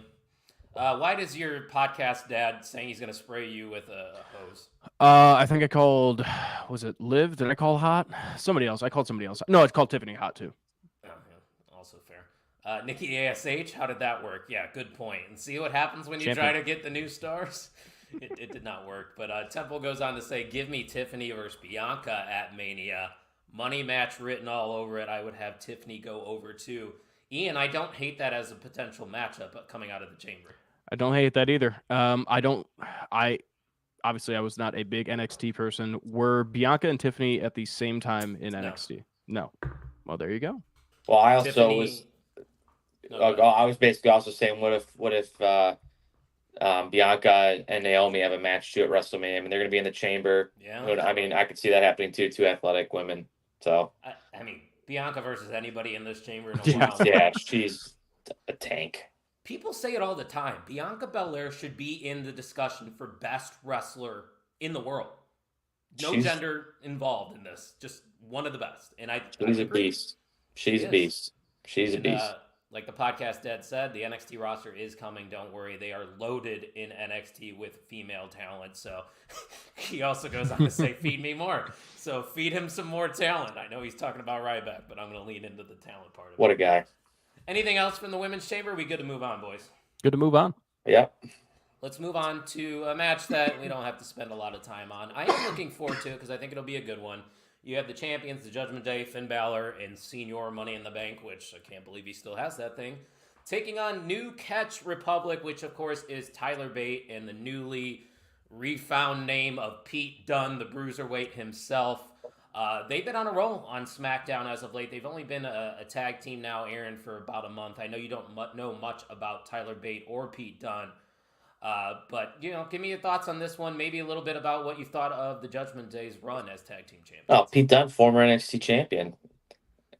Why does your podcast dad saying he's going to spray you with a hose? I think I called, was it Liv? Did I call Hot? Somebody else. I called somebody else. No, it's called Tiffany Hot too. Oh, yeah, also fair. Nikki ASH, how did that work? Yeah, good point. And see what happens when you try to get the new stars? It did not work. But Temple goes on to say, give me Tiffany versus Bianca at Mania. Money match written all over it. I would have Tiffany go over too. Ian, I don't hate that as a potential matchup coming out of the chamber. I don't hate that either. Obviously I was not a big NXT person. Were Bianca and Tiffany at the same time in NXT? No. Well, there you go. Well, I also I was basically also saying, what if Bianca and Naomi have a match too at WrestleMania? I mean, they're going to be in the chamber. Yeah. I mean, I could see that happening too. Two athletic women. So I mean, Bianca versus anybody in this chamber. Yeah, she's a tank. People say it all the time. Bianca Belair should be in the discussion for best wrestler in the world. No gender involved in this. Just one of the best. And she's a beast. She's a beast. She's a beast. Like the podcast dad said, the NXT roster is coming. Don't worry. They are loaded in NXT with female talent. So he also goes on to say, feed me more. So feed him some more talent. I know he's talking about Ryback, but I'm going to lean into the talent part of it. What a guy. Anything else from the women's chamber? We good to move on, boys? Good to move on. Yep. Let's move on to a match that we don't have to spend a lot of time on. I am looking forward to it because I think it'll be a good one. You have the champions, the Judgment Day, Finn Balor, and Senior Money in the Bank, which I can't believe he still has that thing, taking on New Catch Republic, which, of course, is Tyler Bate and the newly refound name of Pete Dunne, the bruiserweight himself. They've been on a roll on SmackDown as of late. They've only been a tag team now, Aaron, for about a month. I know you don't know much about Tyler Bate or Pete Dunne. But, give me your thoughts on this one. Maybe a little bit about what you thought of the Judgment Day's run as tag team champions. Oh, Pete Dunne, former NXT champion.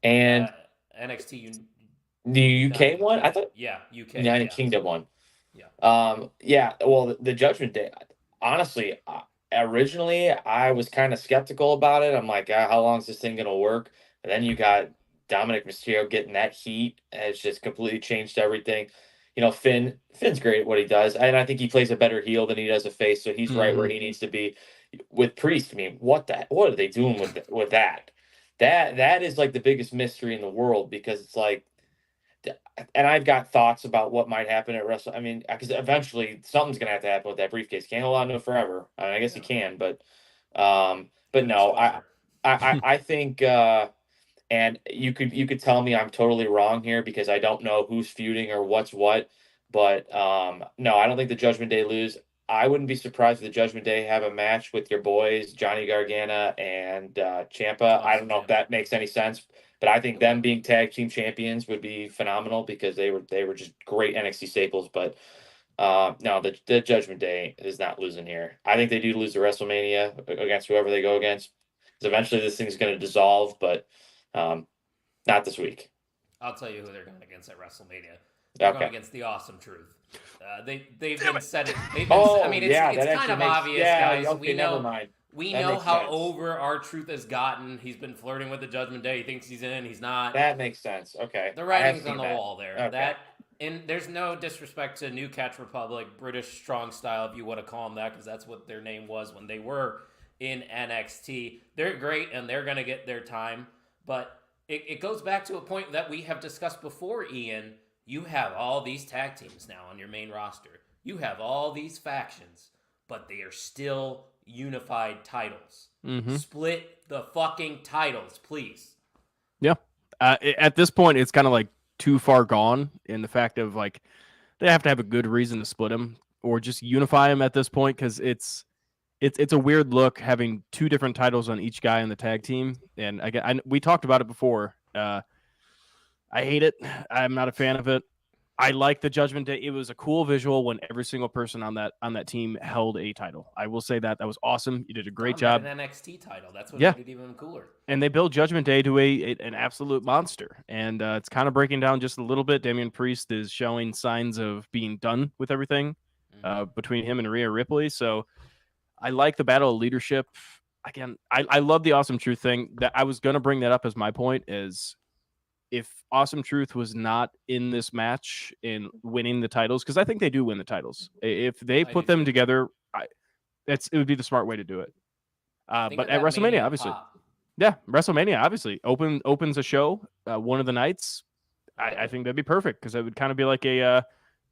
And NXT the UK one? I thought. Yeah, UK. United Kingdom one. Yeah. Well, the Judgment Day, honestly, originally I was kind of skeptical about it. I'm like, how long is this thing going to work? And then you got Dominic Mysterio getting that heat, and it's just completely changed everything. Finn's great at what he does, and I think he plays a better heel than he does a face, so he's right where he needs to be. With Priest, I mean, what are they doing with that? That is like the biggest mystery in the world, because it's like, and I've got thoughts about what might happen at Wrestle. I mean, because eventually something's gonna have to happen with that briefcase. Can't hold on to it forever. I mean, I guess you can, but no, I think. And you could tell me I'm totally wrong here because I don't know who's feuding or what's what. But no, I don't think the Judgment Day lose. I wouldn't be surprised if the Judgment Day have a match with your boys, Johnny Gargano and Ciampa. I don't know if that makes any sense, but I think them being tag team champions would be phenomenal because they were just great NXT staples. But no, the Judgment Day is not losing here. I think they do lose the WrestleMania against whoever they go against, because eventually this thing's going to dissolve, but not this week. I'll tell you who they're going against at WrestleMania. They're going against the Awesome Truth. They've been said it. It's kind of obvious, guys. Okay, never mind. We know how over our Truth has gotten. He's been flirting with the Judgment Day. He thinks he's in. He's not. That makes sense. Okay. The writing's on the wall there. Okay. And there's no disrespect to New Catch Republic, British Strong Style, if you want to call them that, because that's what their name was when they were in NXT. They're great, and they're going to get their time. But it goes back to a point that we have discussed before, Ian. You have all these tag teams now on your main roster. You have all these factions, but they are still unified titles. Mm-hmm. Split the fucking titles, please. Yeah. At this point, it's kind of like too far gone in the fact of like they have to have a good reason to split them or just unify them at this point, because it's a weird look having two different titles on each guy in the tag team. And we talked about it before. I hate it. I'm not a fan of it. I like the Judgment Day. It was a cool visual when every single person on that team held a title. I will say that was awesome. You did a great job. An NXT title. That's what made it even cooler. And they built Judgment Day to an absolute monster. And it's kind of breaking down just a little bit. Damian Priest is showing signs of being done with everything between him and Rhea Ripley. So I like the battle of leadership. Again, I love the Awesome Truth thing. That I was going to bring that up as my point is if Awesome Truth was not in this match in winning the titles, because I think they do win the titles. If they put them together, it would be the smart way to do it. But at WrestleMania, obviously. Yeah, WrestleMania obviously opens a show one of the nights. I think that'd be perfect because it would kind of be like a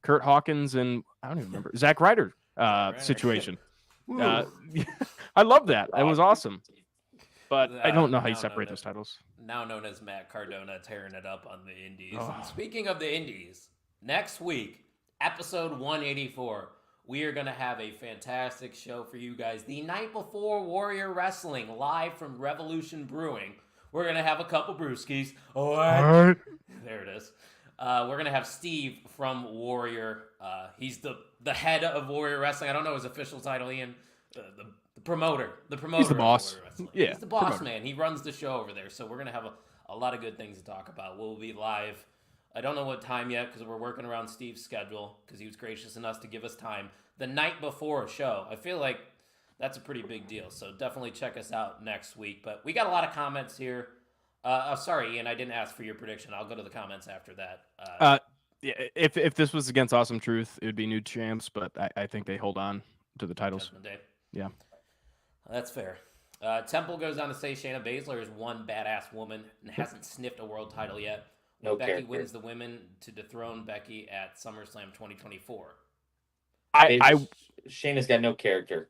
Kurt Hawkins and I don't even remember Zack Ryder situation. I love that. It was awesome. But I don't know how you separate those titles. Now known as Matt Cardona tearing it up on the Indies. Oh. And speaking of the Indies, next week, episode 184, we are going to have a fantastic show for you guys. The night before Warrior Wrestling, live from Revolution Brewing. We're going to have a couple brewskis. All right. There it is. We're going to have Steve from Warrior. He's the head of Warrior Wrestling. I don't know his official title, Ian. The promoter. He's the boss. Yeah, he's the boss man. He runs the show over there. So we're going to have a lot of good things to talk about. We'll be live. I don't know what time yet because we're working around Steve's schedule because he was gracious enough to give us time. The night before a show. I feel like that's a pretty big deal. So definitely check us out next week. But we got a lot of comments here. Sorry, Ian, I didn't ask for your prediction. I'll go to the comments after that. Yeah, if this was against Awesome Truth, it would be new champs, but I think they hold on to the titles. Judgment Day. Yeah. That's fair. Temple goes on to say Shayna Baszler is one badass woman and hasn't sniffed a world title yet. Becky wins the women to dethrone Becky at SummerSlam 2024. Shayna's got no character.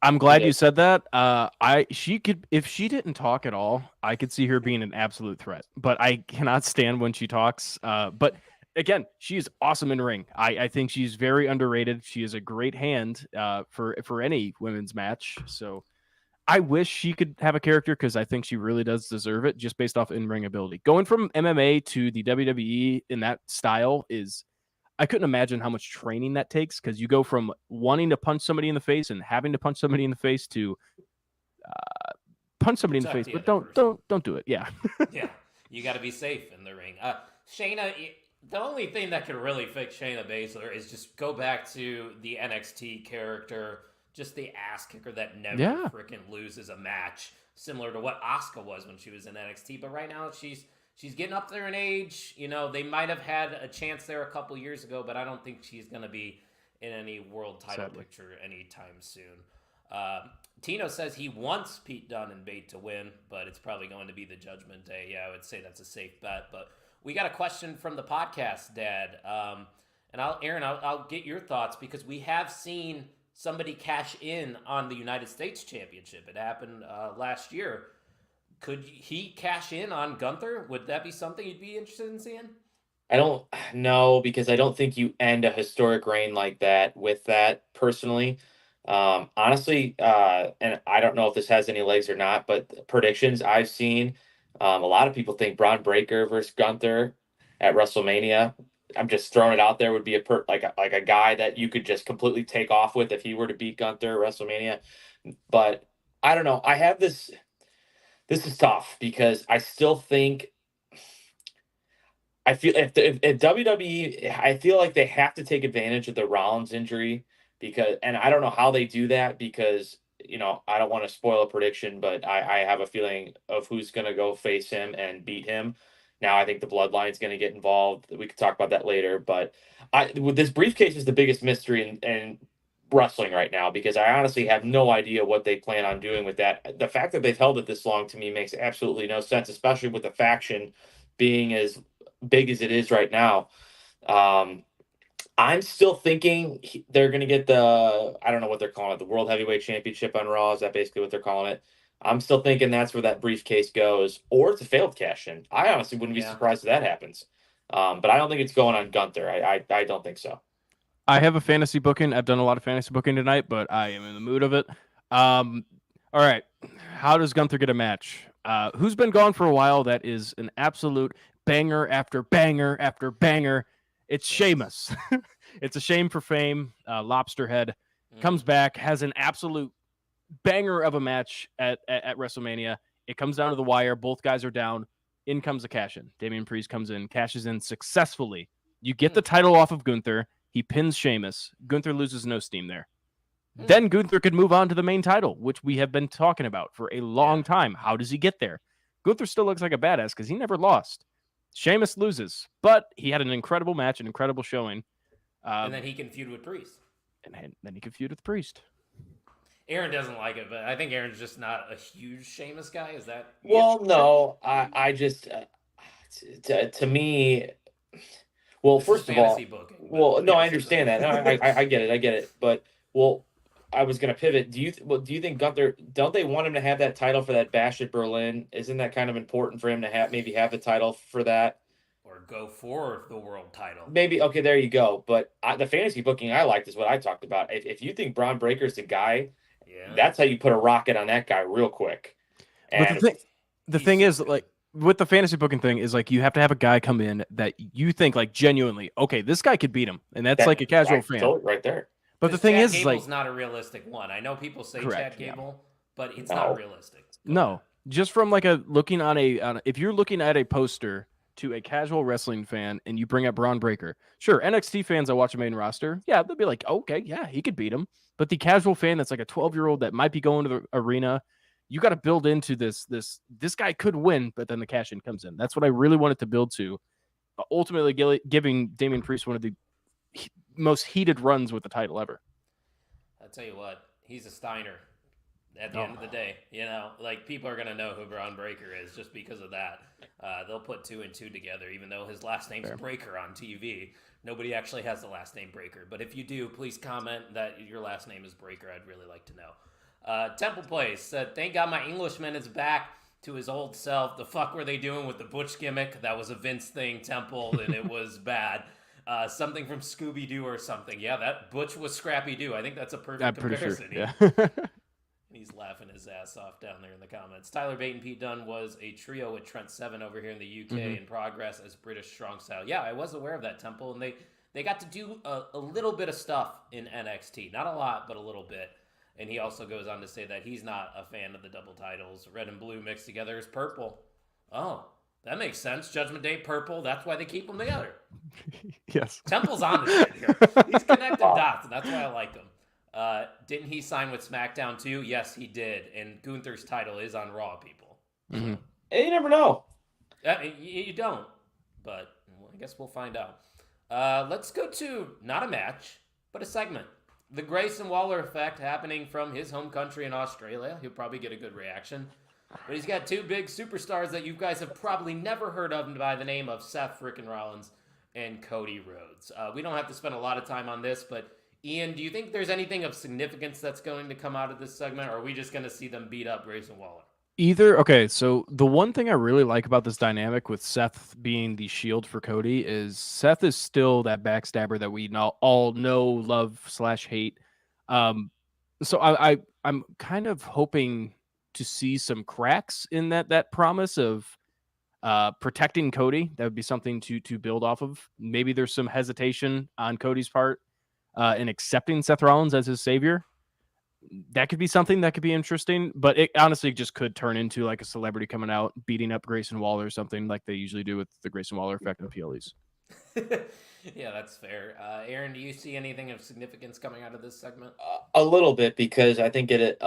I'm glad you said that. She could, if she didn't talk at all, I could see her being an absolute threat. But I cannot stand when she talks. But again, she is awesome in ring. I think she's very underrated. She is a great hand for any women's match. So I wish she could have a character because I think she really does deserve it just based off in-ring ability. Going from MMA to the WWE in that style is, I couldn't imagine how much training that takes because you go from wanting to punch somebody in the face and having to punch somebody in the face to punch somebody in the face, but don't do it. Yeah. Yeah. You got to be safe in the ring. Shayna, the only thing that could really fix Shayna Baszler is just go back to the NXT character, just the ass kicker that never freaking loses a match, similar to what Asuka was when she was in NXT. But right now she's getting up there in age. You know, they might have had a chance there a couple years ago, but I don't think she's going to be in any world title picture anytime soon. Tino says he wants Pete Dunne and Bate to win, but it's probably going to be the Judgment Day. Yeah, I would say that's a safe bet. But we got a question from the podcast, Dad. And I'll get your thoughts because we have seen somebody cash in on the United States Championship. It happened last year. Could he cash in on Gunther? Would that be something you'd be interested in seeing? I don't know because I don't think you end a historic reign like that with that personally. Honestly, and I don't know if this has any legs or not, but predictions I've seen, a lot of people think Braun Breaker versus Gunther at WrestleMania. I'm just throwing it out there would be like a guy that you could just completely take off with if he were to beat Gunther at WrestleMania. But I don't know. I have this. This is tough because I still think I feel if WWE, I feel like they have to take advantage of the Rollins injury and I don't know how they do that because, you know, I don't want to spoil a prediction, but I have a feeling of who's going to go face him and beat him. Now I think the Bloodline's going to get involved. We could talk about that later, but this briefcase is the biggest mystery in wrestling right now because I honestly have no idea what they plan on doing with that. The fact that they've held it this long to me makes absolutely no sense, especially with the faction being as big as it is right now. I'm still thinking they're going to get I don't know what they're calling it, the World Heavyweight Championship on Raw. Is that basically what they're calling it? I'm still thinking that's where that briefcase goes, or it's a failed cash in. I honestly wouldn't be surprised if that happens. But I don't think it's going on Gunther. I don't think so. I have a fantasy booking. I've done a lot of fantasy booking tonight, but I am in the mood of it. All right. How does Gunther get a match? Who's been gone for a while that is an absolute banger after banger after banger? It's Sheamus. It's a shame for fame. Lobsterhead comes back, has an absolute banger of a match at WrestleMania. It comes down to the wire. Both guys are down. In comes the cash-in. Damian Priest comes in, cashes in successfully. You get the title off of Gunther. He pins Sheamus. Gunther loses no steam there. Then Gunther could move on to the main title, which we have been talking about for a long time. How does he get there? Gunther still looks like a badass because he never lost. Sheamus loses, but he had an incredible match, an incredible showing. And then he can feud with Priest. And then he can feud with Priest. Aaron doesn't like it, but I think Aaron's just not a huge Sheamus guy. Is that? Well, no, I just to me, well, first of all, booking, well, no, I understand that. No, I get it. But well, I was gonna pivot. Do you think Gunther? Don't they want him to have that title for that Bash at Berlin? Isn't that kind of important for him to have the title for that? Or go for the world title? Maybe. Okay, there you go. But the fantasy booking I liked is what I talked about. If you think Braun Breaker's the guy, that's how you put a rocket on that guy real quick. And but the thing is, like, with the fantasy booking thing is like you have to have a guy come in that you think like genuinely, okay, this guy could beat him, and that's like a casual fan right there. But the thing Chad is, Gable's like, not a realistic one. I know people say correct, Chad Gable, but it's No. not realistic. no, just from like looking on if you're looking at a poster to a casual wrestling fan and you bring up Braun Breaker, sure, NXT fans that watch a main roster, yeah, they'll be like, okay, yeah, he could beat him. But the casual fan that's like a 12-year-old that might be going to the arena, you got to build into this guy could win, but then the cash in comes in. That's what I really wanted to build to. Ultimately, giving Damian Priest one of the most heated runs with the title ever. I'll tell you what, he's a Steiner. At the end of the day, like people are gonna know who Braun Breaker is just because of that. They'll put 2 and 2 together, even though his last name's Breaker on TV. Nobody actually has the last name Breaker, but if you do, please comment that your last name is Breaker. I'd really like to know. Temple Place said, "Thank God my Englishman is back to his old self. The fuck were they doing with the Butch gimmick? That was a Vince thing, Temple, and it was bad." Something from Scooby-Doo or something. Yeah, that Butch was Scrappy-Doo. I think that's a perfect comparison. Pretty sure, yeah. He's laughing his ass off down there in the comments. Tyler Bate and Pete Dunne was a trio with Trent Seven over here in the UK in progress as British Strong Style. Yeah, I was aware of that, Temple, and they got to do a little bit of stuff in NXT. Not a lot, but a little bit. And he also goes on to say that he's not a fan of the double titles. Red and blue mixed together is purple. Oh, that makes sense. Judgment Day purple. That's why they keep them together. Yes. Temple's on the shit here. He's connecting dots, and that's why I like him. Didn't he sign with SmackDown too? Yes, he did. And Gunther's title is on Raw, people. Mm-hmm. And you never know. You don't. But I guess we'll find out. Let's go to not a match, but a segment. The Grayson Waller effect happening from his home country in Australia. He'll probably get a good reaction. But he's got 2 big superstars that you guys have probably never heard of by the name of Seth frickin' Rollins and Cody Rhodes. We don't have to spend a lot of time on this, but Ian, do you think there's anything of significance that's going to come out of this segment, or are we just going to see them beat up Grayson Waller? Either. Okay, so the one thing I really like about this dynamic with Seth being the shield for Cody is Seth is still that backstabber that we all know, love / hate. So I'm kind of hoping to see some cracks in that promise of protecting Cody. That would be something to build off of. Maybe there's some hesitation on Cody's part in accepting Seth Rollins as his savior. That could be something that could be interesting, but it honestly just could turn into like a celebrity coming out, beating up Grayson Waller or something like they usually do with the Grayson Waller effect on PLEs. Yeah, that's fair. Aaron, do you see anything of significance coming out of this segment? A little bit, because I think it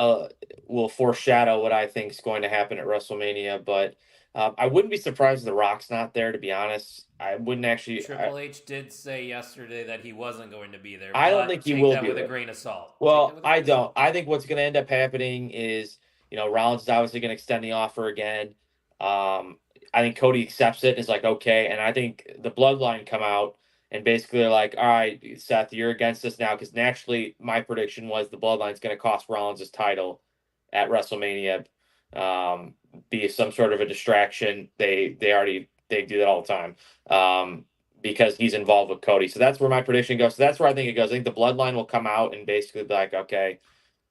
will foreshadow what I think is going to happen at WrestleMania, but I wouldn't be surprised if The Rock's not there, to be honest. I wouldn't actually. Triple H did say yesterday that he wasn't going to be there. I don't think he will take that be with a grain of salt. Well, I don't. I think what's going to end up happening is, Rollins is obviously going to extend the offer again. I think Cody accepts it and is like, okay. And I think the Bloodline come out and basically they're like, all right, Seth, you're against us now, because naturally my prediction was the Bloodline's going to cost Rollins his title at WrestleMania. Be some sort of a distraction. They do that all the time because he's involved with Cody. So that's where my prediction goes. So that's where I think it goes. I think the Bloodline will come out and basically be like, okay,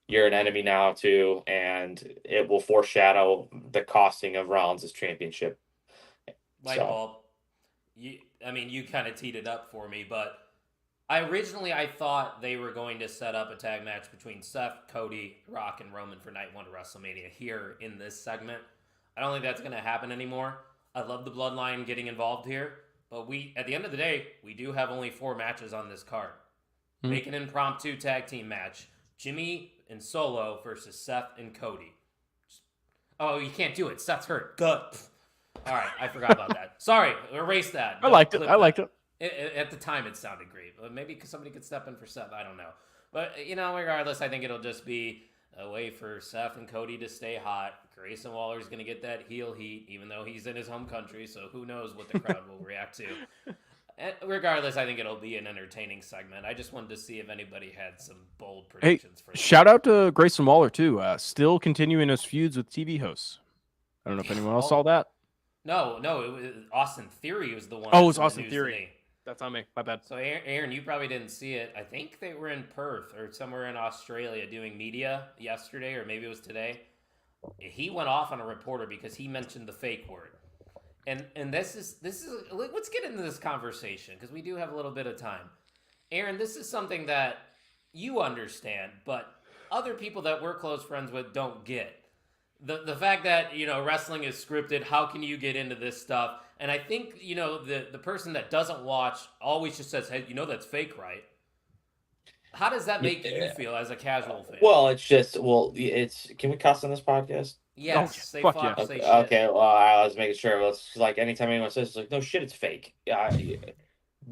you're an enemy now too, and it will foreshadow the costing of Rollins' championship. Light bulb. You kind of teed it up for me, but I thought they were going to set up a tag match between Seth, Cody, Rock, and Roman for Night 1 of WrestleMania here in this segment. I don't think that's going to happen anymore. I love the Bloodline getting involved here, but at the end of the day, we do have only 4 matches on this card. Mm-hmm. Make an impromptu tag team match. Jimmy and Solo versus Seth and Cody. Oh, you can't do it. Seth's hurt. Gut. All right, I forgot about that. Sorry, erase that. I liked it. Clip I liked that. it. At the time, it sounded great. Maybe somebody could step in for Seth. I don't know. But, regardless, I think it'll just be a way for Seth and Cody to stay hot. Grayson Waller's going to get that heel heat, even though he's in his home country, so who knows what the crowd will react to. Regardless, I think it'll be an entertaining segment. I just wanted to see if anybody had some bold predictions for Shout out to Grayson Waller, too. Still continuing his feuds with TV hosts. I don't know if anyone else saw that. No, it was Austin Theory was the one. Oh, it was Austin Theory. That's on me. My bad. So, Aaron, you probably didn't see it. I think they were in Perth or somewhere in Australia doing media yesterday, or maybe it was today. He went off on a reporter because he mentioned the fake word. And this is let's get into this conversation because we do have a little bit of time. Aaron, this is something that you understand, but other people that we're close friends with don't get. The fact that, wrestling is scripted, how can you get into this stuff? And I think, the person that doesn't watch always just says, hey, that's fake, right? How does that make you feel as a casual fan? Well, can we cuss on this podcast? Yes, Oh, say fuck fuck, yeah. say shit. Okay, well, I was making sure. It's like anytime anyone says, it's like, no shit, it's fake.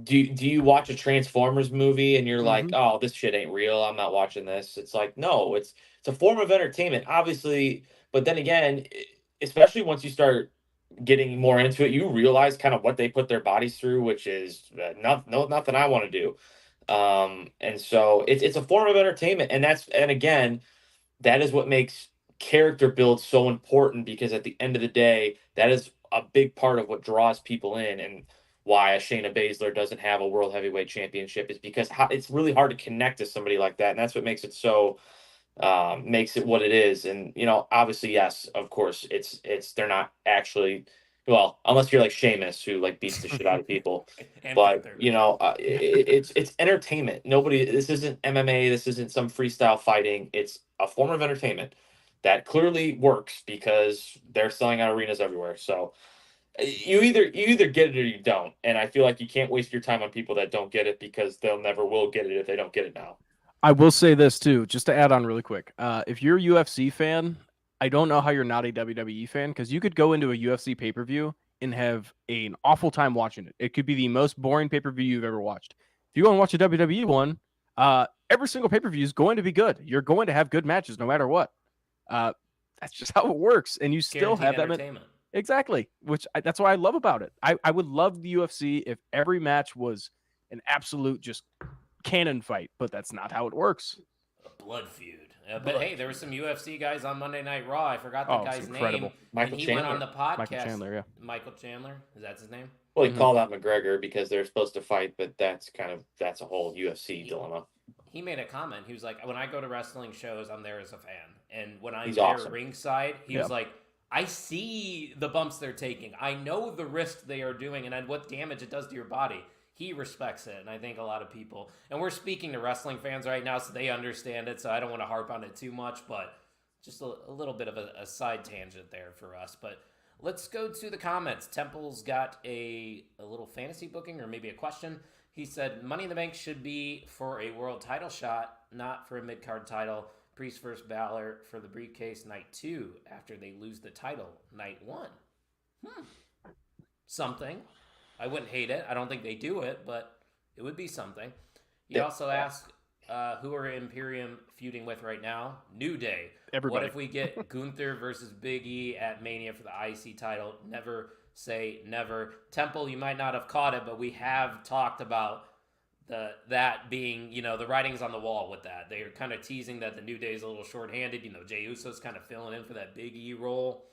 Do you watch a Transformers movie and you're like, oh, this shit ain't real, I'm not watching this? It's like, no, it's a form of entertainment, obviously. But then again, especially once you start getting more into it, you realize kind of what they put their bodies through, which is nothing I want to do. And so it's a form of entertainment, and again, that is what makes character build so important, because at the end of the day, that is a big part of what draws people in, and why a Shayna Baszler doesn't have a world heavyweight championship is because it's really hard to connect to somebody like that, and that's what makes it so makes it what it is. And obviously, yes, of course, it's they're not actually, well, unless you're like Sheamus, who like beats the shit out of people. But it's entertainment. This isn't MMA, this isn't some freestyle fighting. It's a form of entertainment that clearly works because they're selling out arenas everywhere. So you either get it or you don't, and I feel like you can't waste your time on people that don't get it, because they'll never will get it if they don't get it now. I will say this too, just to add on really quick. If you're a UFC fan, I don't know how you're not a WWE fan, because you could go into a UFC pay-per-view and have an awful time watching it. It could be the most boring pay-per-view you've ever watched. If you go and watch a WWE one, every single pay-per-view is going to be good. You're going to have good matches no matter what. That's just how it works, and you still have that entertainment. Exactly, that's what I love about it. I would love the UFC if every match was an absolute just cannon fight, but that's not how it works. A blood feud. But hey, there were some UFC guys on Monday Night Raw. I forgot the guy's name. Michael Chandler. Went on the podcast. Michael Chandler, yeah. Michael Chandler? Is that his name? Well, he called out McGregor because they're supposed to fight, but that's a whole UFC dilemma. He made a comment. He was like, when I go to wrestling shows, I'm there as a fan. And when I'm awesome. ringside, he was like, I see the bumps they're taking. I know the risk they are doing and what damage it does to your body. He respects it, and I think a lot of people, and we're speaking to wrestling fans right now, so they understand it, so I don't want to harp on it too much, but just a little bit of a side tangent there for us. But let's go to the comments. Temple's got a little fantasy booking, or maybe a question. He said, Money in the Bank should be for a world title shot, not for a mid-card title. Priest versus Balor for the briefcase night 2 after they lose the title night 1. Something. I wouldn't hate it. I don't think they do it, but it would be something. He also asked, who are Imperium feuding with right now? New Day. Everybody. What if we get Gunther versus Big E at Mania for the IC title? Never say never. Temple, you might not have caught it, but we have talked about that being, the writing's on the wall with that. They're kind of teasing that the New Day is a little shorthanded. Jey Uso's kind of filling in for that Big E role.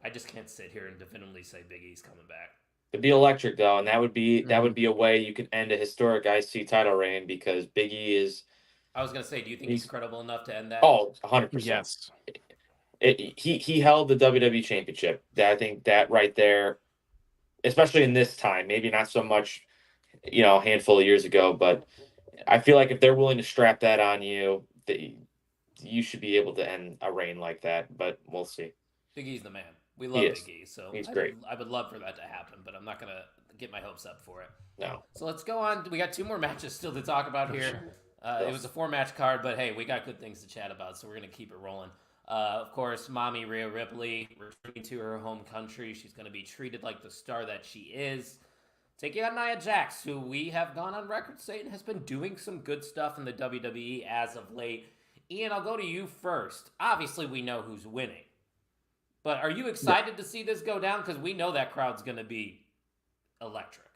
I just can't sit here and definitively say Big E's coming back. It'd be electric though, and that would be a way you could end a historic IC title reign, because Big E is. I was gonna say, do you think he's credible enough to end that? Oh, 100%. Yes. He held the WWE Championship. I think that right there, especially in this time, maybe not so much, a handful of years ago, but I feel like if they're willing to strap that on you, you should be able to end a reign like that. But we'll see. Big E's the man. We love Big E, so he's great. I would love for that to happen, but I'm not going to get my hopes up for it. No. So let's go on. We got 2 more matches still to talk about here. It was a 4-match card, but hey, we got good things to chat about, so we're going to keep it rolling. Of course, mommy Rhea Ripley returning to her home country. She's going to be treated like the star that she is. Taking on Nia Jax, who we have gone on record saying has been doing some good stuff in the WWE as of late. Ian, I'll go to you first. Obviously, we know who's winning. But are you excited to see this go down? Because we know that crowd's going to be electric.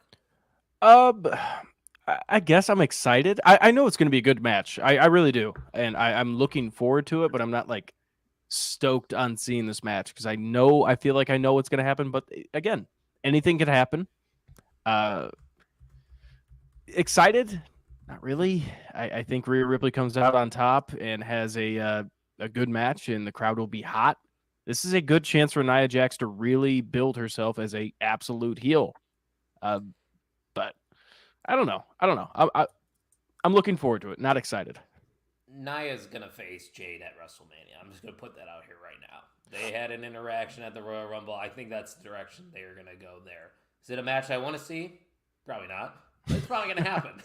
I guess I'm excited. I know it's going to be a good match. I really do. And I'm looking forward to it, but I'm not like stoked on seeing this match because I feel like I know what's going to happen. But again, anything could happen. Excited? Not really. I think Rhea Ripley comes out on top and has a good match, and the crowd will be hot. This is a good chance for Nia Jax to really build herself as a absolute heel. But I don't know. I'm looking forward to it. Not excited. Nia's going to face Jade at WrestleMania. I'm just going to put that out here right now. They had an interaction at the Royal Rumble. I think that's the direction they're going to go there. Is it a match I want to see? Probably not. But it's probably going to happen.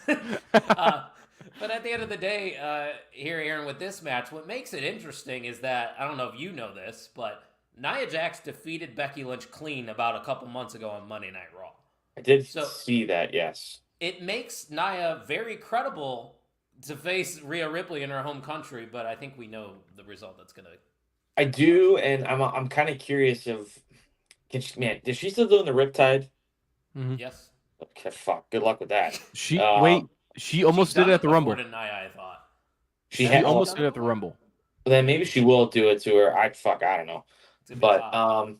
But at the end of the day, here, Aaron, with this match, what makes it interesting is that, I don't know if you know this, but Nia Jax defeated Becky Lynch clean about a couple months ago on Monday Night Raw. I did see that, yes. It makes Nia very credible to face Rhea Ripley in her home country, but I think we know the result that's going to... I do, and I'm kind of curious of... is she still doing the Riptide? Mm-hmm. Yes. Okay, fuck. Good luck with that. She almost did it at the Rumble. Nia, I thought. She almost did it at the Rumble. Then maybe she will do it to her. I don't know. But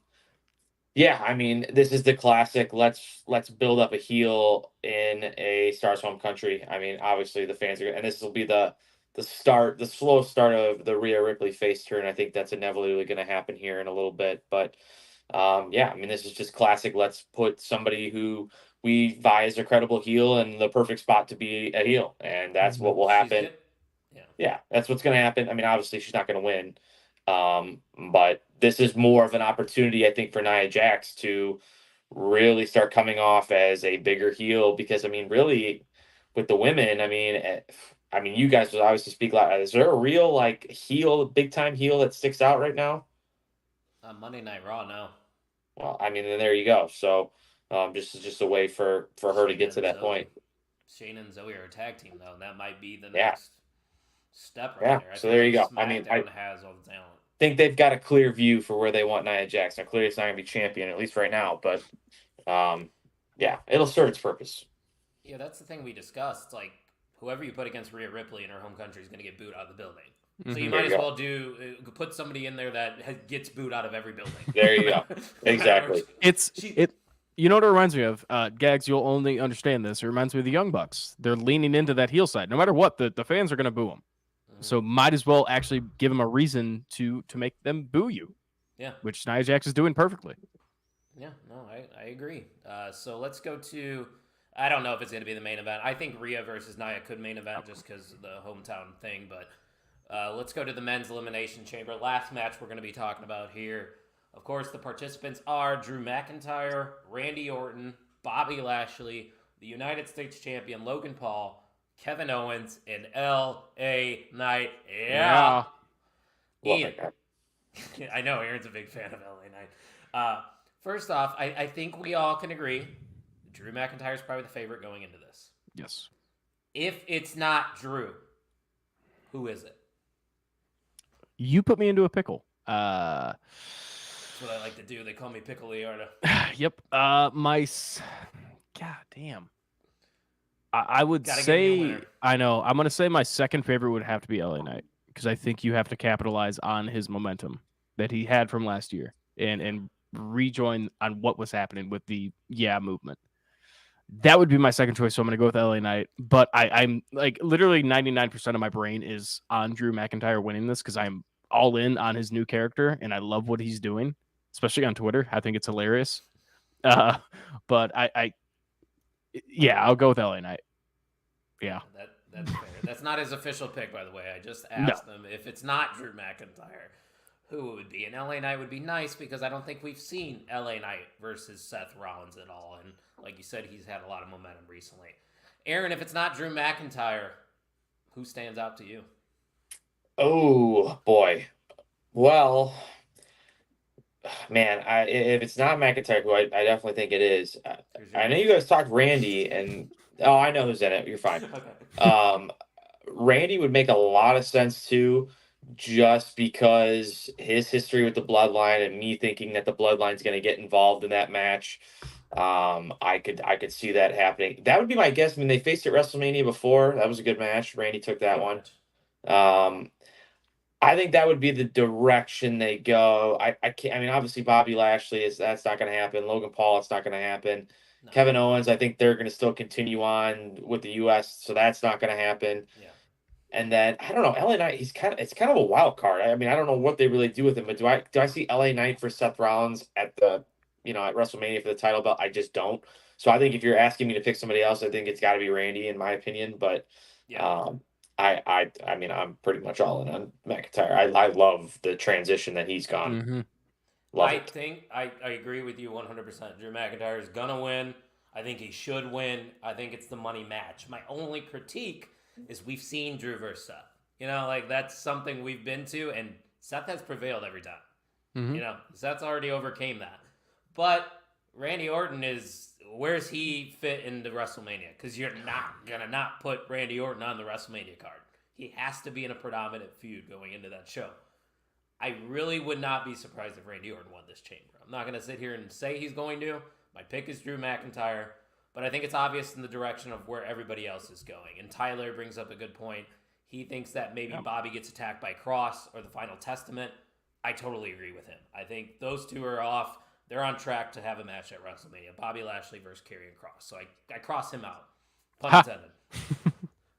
yeah, I mean, this is the classic. Let's build up a heel in a star's home country. I mean, obviously the fans are, and this will be the slow start of the Rhea Ripley face turn. I think that's inevitably going to happen here in a little bit. But yeah, I mean, this is just classic. Let's put somebody who we vie as a credible heel in the perfect spot to be a heel, and that's what will happen. Yeah, that's what's going to happen. I mean, obviously she's not going to win, but this is more of an opportunity, I think, for Nia Jax to really start coming off as a bigger heel. Because I mean, really, with the women, I mean, you guys will obviously speak a lot. Is there a real like heel, big time heel that sticks out right now? Monday Night Raw, no. Well, I mean, then there you go. So, just a way for her to get to that point. Shayna and Zoe are a tag team, though, and that might be the next step right there. So there you go. I mean, I has all the talent. Think they've got a clear view for where they want Nia Jax. Now, clearly, it's not going to be champion, at least right now. But yeah, it'll serve its purpose. Yeah, that's the thing we discussed. Like, whoever you put against Rhea Ripley in her home country is going to get booed out of the building. Mm-hmm. So you might as well put somebody in there that gets booed out of every building. There you go. Exactly. You know what it reminds me of? Gags, you'll only understand this. It reminds me of the Young Bucks. They're leaning into that heel side. No matter what, the fans are going to boo them. Mm-hmm. So might as well actually give them a reason to make them boo you. Yeah. Which Nia Jax is doing perfectly. Yeah, no, I agree. So let's go to... I don't know if it's going to be the main event. I think Rhea versus Nia could main event just because of the hometown thing. But let's go to the men's Elimination Chamber. Last match we're going to be talking about here. Of course, the participants are Drew McIntyre, Randy Orton, Bobby Lashley, the United States Champion Logan Paul, Kevin Owens, and L.A. Knight. Yeah. Ian. I know Aaron's a big fan of L.A. Knight. First off, I think we all can agree Drew McIntyre is probably the favorite going into this. Yes. If it's not Drew, who is it? You put me into a pickle. That's what I like to do. They call me Pickle Leonardo. Yep. God damn. I would say, I know. I'm going to say my second favorite would have to be LA Knight because I think you have to capitalize on his momentum that he had from last year and rejoin on what was happening with the movement. That would be my second choice. So I'm going to go with LA Knight. But I'm like literally 99% of my brain is on Drew McIntyre winning this because I'm all in on his new character and I love what he's doing, especially on Twitter. I think it's hilarious. But I'll go with LA Knight. Yeah. That's fair. That's not his official pick, by the way. I just asked him if it's not Drew McIntyre, who it would be. And LA Knight would be nice because I don't think we've seen LA Knight versus Seth Rollins at all. And like you said, he's had a lot of momentum recently. Aaron, if it's not Drew McIntyre, who stands out to you? Oh, boy. Well, man, if it's not McIntyre, who I definitely think it is. I know you guys talked Randy, and oh, I know who's in it. You're fine. Okay. Randy would make a lot of sense too, just because his history with the Bloodline and me thinking that the Bloodline's going to get involved in that match. I could see that happening. That would be my guess. I mean, they faced at WrestleMania before. That was a good match. Randy took that Good one. match. I think that would be the direction they go. I can't. I mean, obviously Bobby Lashley that's not going to happen. Logan Paul, it's not going to happen. No. Kevin Owens, I think they're going to still continue on with the U.S., so that's not going to happen. Yeah. And then I don't know, LA Knight. It's kind of a wild card. I mean, I don't know what they really do with him, but do I see LA Knight for Seth Rollins at at WrestleMania for the title belt? I just don't. So I think if you're asking me to pick somebody else, I think it's got to be Randy in my opinion. But Yeah. I mean, I'm pretty much all in on McIntyre. I love the transition that he's gone. Mm-hmm. Love I it. think I agree with you 100%. Drew McIntyre is gonna win. I think he should win. I think it's the money match. My only critique is we've seen Drew versus Seth. Like that's something we've been to, and Seth has prevailed every time. Mm-hmm. Seth's already overcame that. But Randy Orton where's he fit into WrestleMania? Because you're not gonna not put Randy Orton on the WrestleMania card. He has to be in a predominant feud going into that show. I really would not be surprised if Randy Orton won this chamber. I'm not going to sit here and say he's going to. My pick is Drew McIntyre, but I think it's obvious in the direction of where everybody else is going. And Tyler brings up a good point. He thinks that maybe Bobby gets attacked by Cross or the Final Testament. I totally agree with him. I think those two are off. They're on track to have a match at WrestleMania. Bobby Lashley versus Karrion Kross. So I cross him out. Pun intended.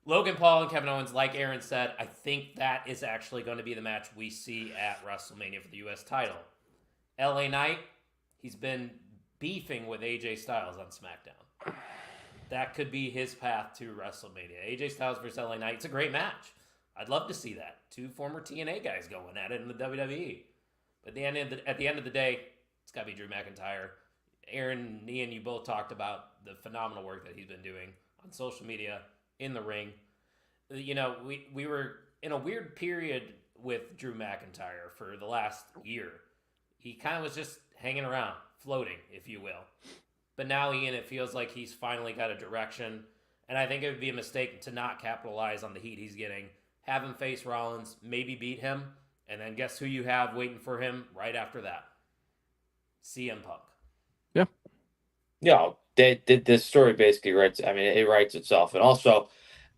Logan Paul and Kevin Owens, like Aaron said, I think that is actually going to be the match we see at WrestleMania for the U.S. title. LA Knight, he's been beefing with AJ Styles on SmackDown. That could be his path to WrestleMania. AJ Styles versus LA Knight, it's a great match. I'd love to see that. Two former TNA guys going at it in the WWE. But at the end of the day, it's got to be Drew McIntyre. Aaron and Ian, you both talked about the phenomenal work that he's been doing on social media, in the ring. We were in a weird period with Drew McIntyre for the last year. He kind of was just hanging around, floating, if you will. But now, Ian, it feels like he's finally got a direction. And I think it would be a mistake to not capitalize on the heat he's getting. Have him face Rollins, maybe beat him, and then guess who you have waiting for him right after that? CM Punk. Yeah. Yeah, this story basically writes. I mean, it writes itself, and also,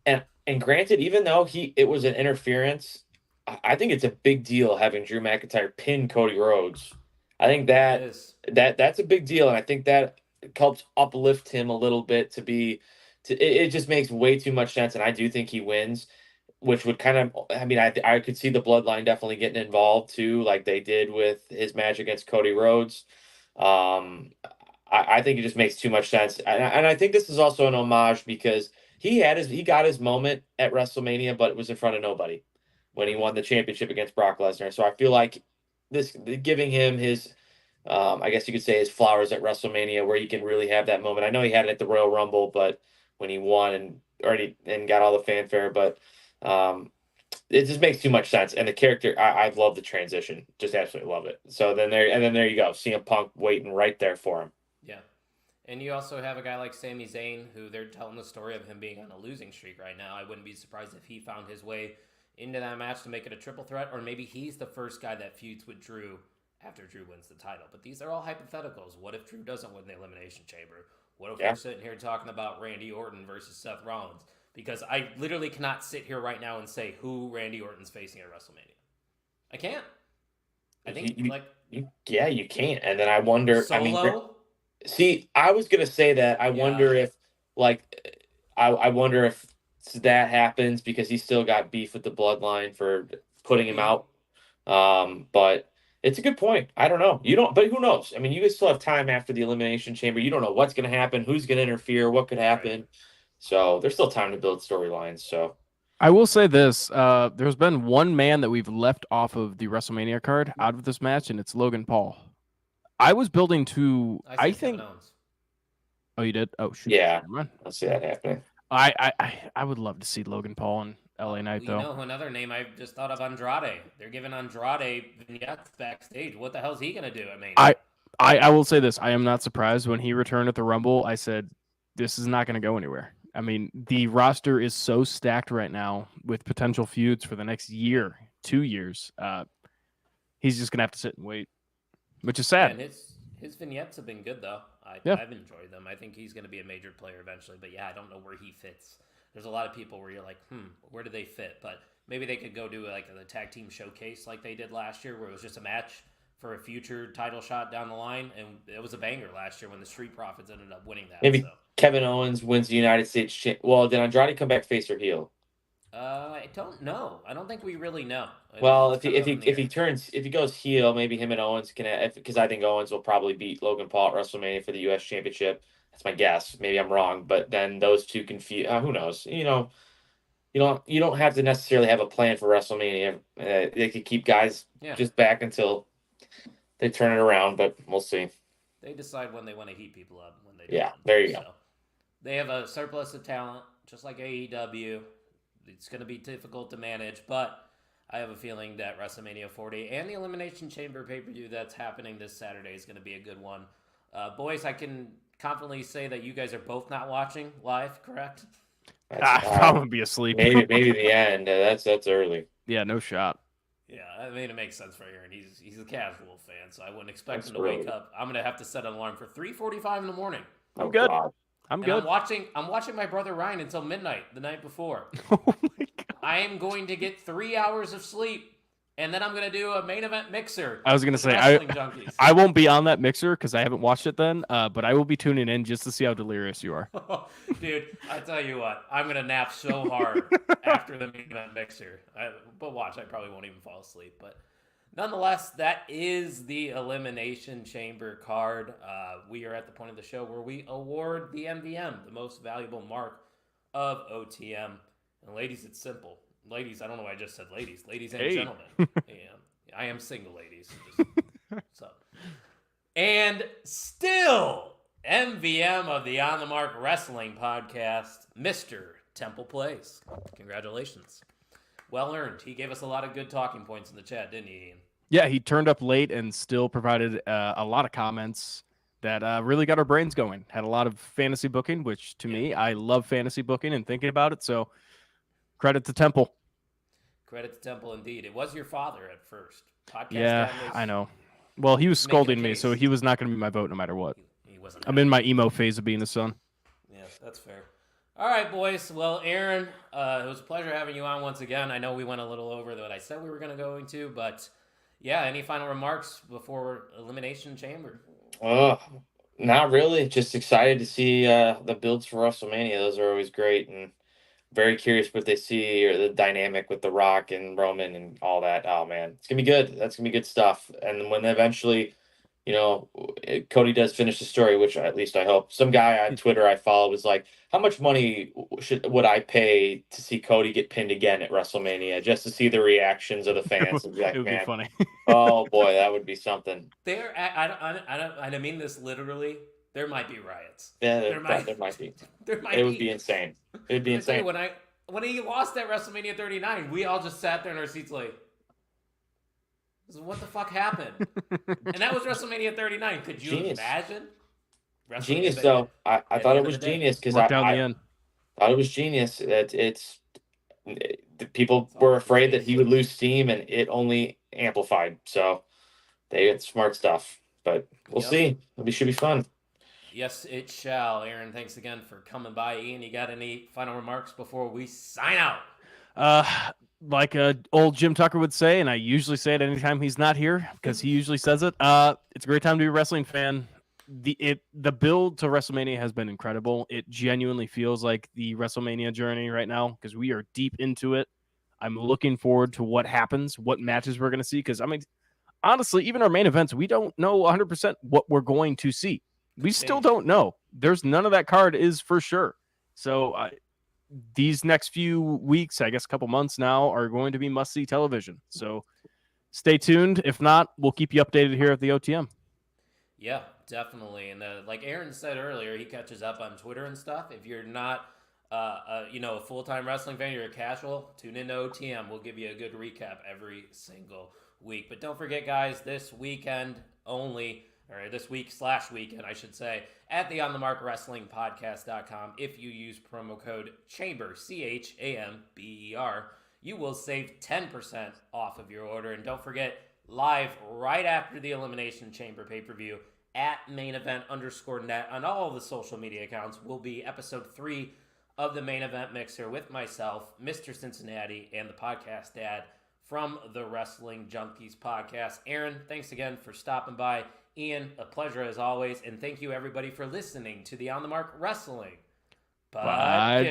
and granted, even though it was an interference, I think it's a big deal having Drew McIntyre pin Cody Rhodes. I think that's a big deal, and I think that helps uplift him a little bit it just makes way too much sense, and I do think he wins, which would kind of, I mean, I could see the Bloodline definitely getting involved too, like they did with his match against Cody Rhodes. I think it just makes too much sense, and I think this is also an homage because he got his moment at WrestleMania, but it was in front of nobody when he won the championship against Brock Lesnar. So I feel like this giving him his, I guess you could say his flowers at WrestleMania, where he can really have that moment. I know he had it at the Royal Rumble, but when he won and got all the fanfare, but it just makes too much sense. And the character, I love the transition, just absolutely love it. So then there you go, CM Punk waiting right there for him. Yeah. And you also have a guy like Sami Zayn, who they're telling the story of him being on a losing streak right now. I wouldn't be surprised if he found his way into that match to make it a triple threat, or maybe he's the first guy that feuds with Drew after Drew wins the title. But these are all hypotheticals. What if Drew doesn't win the Elimination Chamber? What if we're sitting here talking about Randy Orton versus Seth Rollins? Because I literally cannot sit here right now and say who Randy Orton's facing at WrestleMania. I can't. I think, you can't. And then I wonder, Solo? See, I was gonna say that. I wonder if, I wonder if that happens because he still got beef with the Bloodline for putting him out. But it's a good point. I don't know. But who knows? I mean, you guys still have time after the Elimination Chamber. You don't know what's gonna happen, who's gonna interfere, what could happen. Right. So there's still time to build storylines. So I will say this: there's been one man that we've left off of the WrestleMania card out of this match, and it's Logan Paul. I was building to. I think. Oh, you did? Oh, shoot. Yeah, I see that happening. I would love to see Logan Paul and LA Knight, though. You know another name I just thought of, Andrade. They're giving Andrade vignettes backstage. What the hell's he gonna do? I will say this. I am not surprised when he returned at the Rumble. I said, this is not going to go anywhere. I mean, the roster is so stacked right now with potential feuds for the next year, 2 years. He's just going to have to sit and wait, which is sad. And his vignettes have been good, though. I've enjoyed them. I think he's going to be a major player eventually. But, yeah, I don't know where he fits. There's a lot of people where you're like, where do they fit? But maybe they could go do like a tag team showcase like they did last year where it was just a match for a future title shot down the line, and it was a banger last year when the Street Profits ended up winning that. Maybe Kevin Owens wins the United States. Well, did Andrade come back face or heel? I don't know. I don't think we really know. Well, if he goes heel, maybe him and Owens can, because I think Owens will probably beat Logan Paul at WrestleMania for the U.S. Championship. That's my guess. Maybe I'm wrong, but then those two can feud. Who knows? You don't have to necessarily have a plan for WrestleMania. They could keep guys just back until they turn it around, but we'll see. They decide when they want to heat people up. When they there you go. They have a surplus of talent, just like AEW. It's going to be difficult to manage, but I have a feeling that WrestleMania 40 and the Elimination Chamber pay-per-view that's happening this Saturday is going to be a good one. Boys, I can confidently say that you guys are both not watching live, correct? I'd probably be asleep. Maybe the end. That's early. Yeah, no shot. Yeah, I mean, it makes sense for Aaron. He's a casual fan, so I wouldn't expect him to wake up. I'm gonna have to set an alarm for 3:45 in the morning. I'm good. God. I'm good. I'm watching my brother Ryan until midnight the night before. Oh my God. I am going to get 3 hours of sleep, and then I'm gonna do a main event mixer. I was gonna say I won't be on that mixer because I haven't watched it then, but I will be tuning in just to see how delirious you are. Dude, I tell you what, I'm gonna nap so hard after the main event mixer. But watch, I probably won't even fall asleep. But nonetheless, that is the Elimination Chamber card. We are at the point of the show where we award the MVM, the most valuable mark of OTM. And ladies, it's simple. Ladies, I don't know why I just said ladies. Ladies and gentlemen. I am single, ladies. And still, MVM of the On the Mark Wrestling Podcast, Mr. Temple Place. Congratulations. Well earned. He gave us a lot of good talking points in the chat, didn't he, Ian? Yeah, he turned up late and still provided a lot of comments that really got our brains going. Had a lot of fantasy booking, which to me, I love fantasy booking and thinking about it. So credit to Temple. Credit to Temple, indeed. It was your father at first. I know. Well, he was scolding me, so he was not going to be my vote no matter what. He wasn't. I'm in my emo phase of being the son. Yeah, that's fair. All right, boys. Well, Aaron, it was a pleasure having you on once again. I know we went a little over what I said we were going to go into, but yeah, any final remarks before Elimination Chamber? Not really. Just excited to see the builds for WrestleMania. Those are always great, and very curious what they see or the dynamic with The Rock and Roman and all that. Oh man, it's gonna be good. That's gonna be good stuff. And when eventually, Cody does finish the story, which at least I hope. Some guy on Twitter I follow was like, "How much money would I pay to see Cody get pinned again at WrestleMania just to see the reactions of the fans?" It would be funny. Oh boy, that would be something. I mean this literally. There might be riots. Yeah, there might be. It would be insane. It would be insane. When he lost at WrestleMania 39, we all just sat there in our seats like, what the fuck happened? And that was WrestleMania 39. Could you imagine? Genius, though. I thought it was genius because I thought it was genius. People were afraid that he would lose steam, and it only amplified. So they had smart stuff. But we'll see. It should be fun. Yes, it shall. Aaron, thanks again for coming by. Ian, you got any final remarks before we sign out? Like old Jim Tucker would say, and I usually say it anytime he's not here because he usually says it. It's a great time to be a wrestling fan. The build to WrestleMania has been incredible. It genuinely feels like the WrestleMania journey right now because we are deep into it. I'm looking forward to what happens, what matches we're going to see. Because I mean, honestly, even our main events, we don't know 100% what we're going to see. We still don't know. There's none of that card is for sure. So these next few weeks, I guess a couple months now, are going to be must-see television. So stay tuned. If not, we'll keep you updated here at the OTM. Yeah, definitely. And like Aaron said earlier, he catches up on Twitter and stuff. If you're not a full-time wrestling fan, you're a casual, tune into OTM. We'll give you a good recap every single week. But don't forget, guys, this weekend only, or this week/weekend, I should say, at the OnTheMarkWrestlingPodcast.com, if you use promo code CHAMBER, CHAMBER, you will save 10% off of your order. And don't forget, live right after the Elimination Chamber pay-per-view at main_event_net on all of the social media accounts will be episode 3 of the Main Event Mixer with myself, Mr. Cincinnati, and the podcast dad from the Wrestling Junkies podcast. Aaron, thanks again for stopping by. Ian, a pleasure as always. And thank you, everybody, for listening to the On the Mark Wrestling podcast.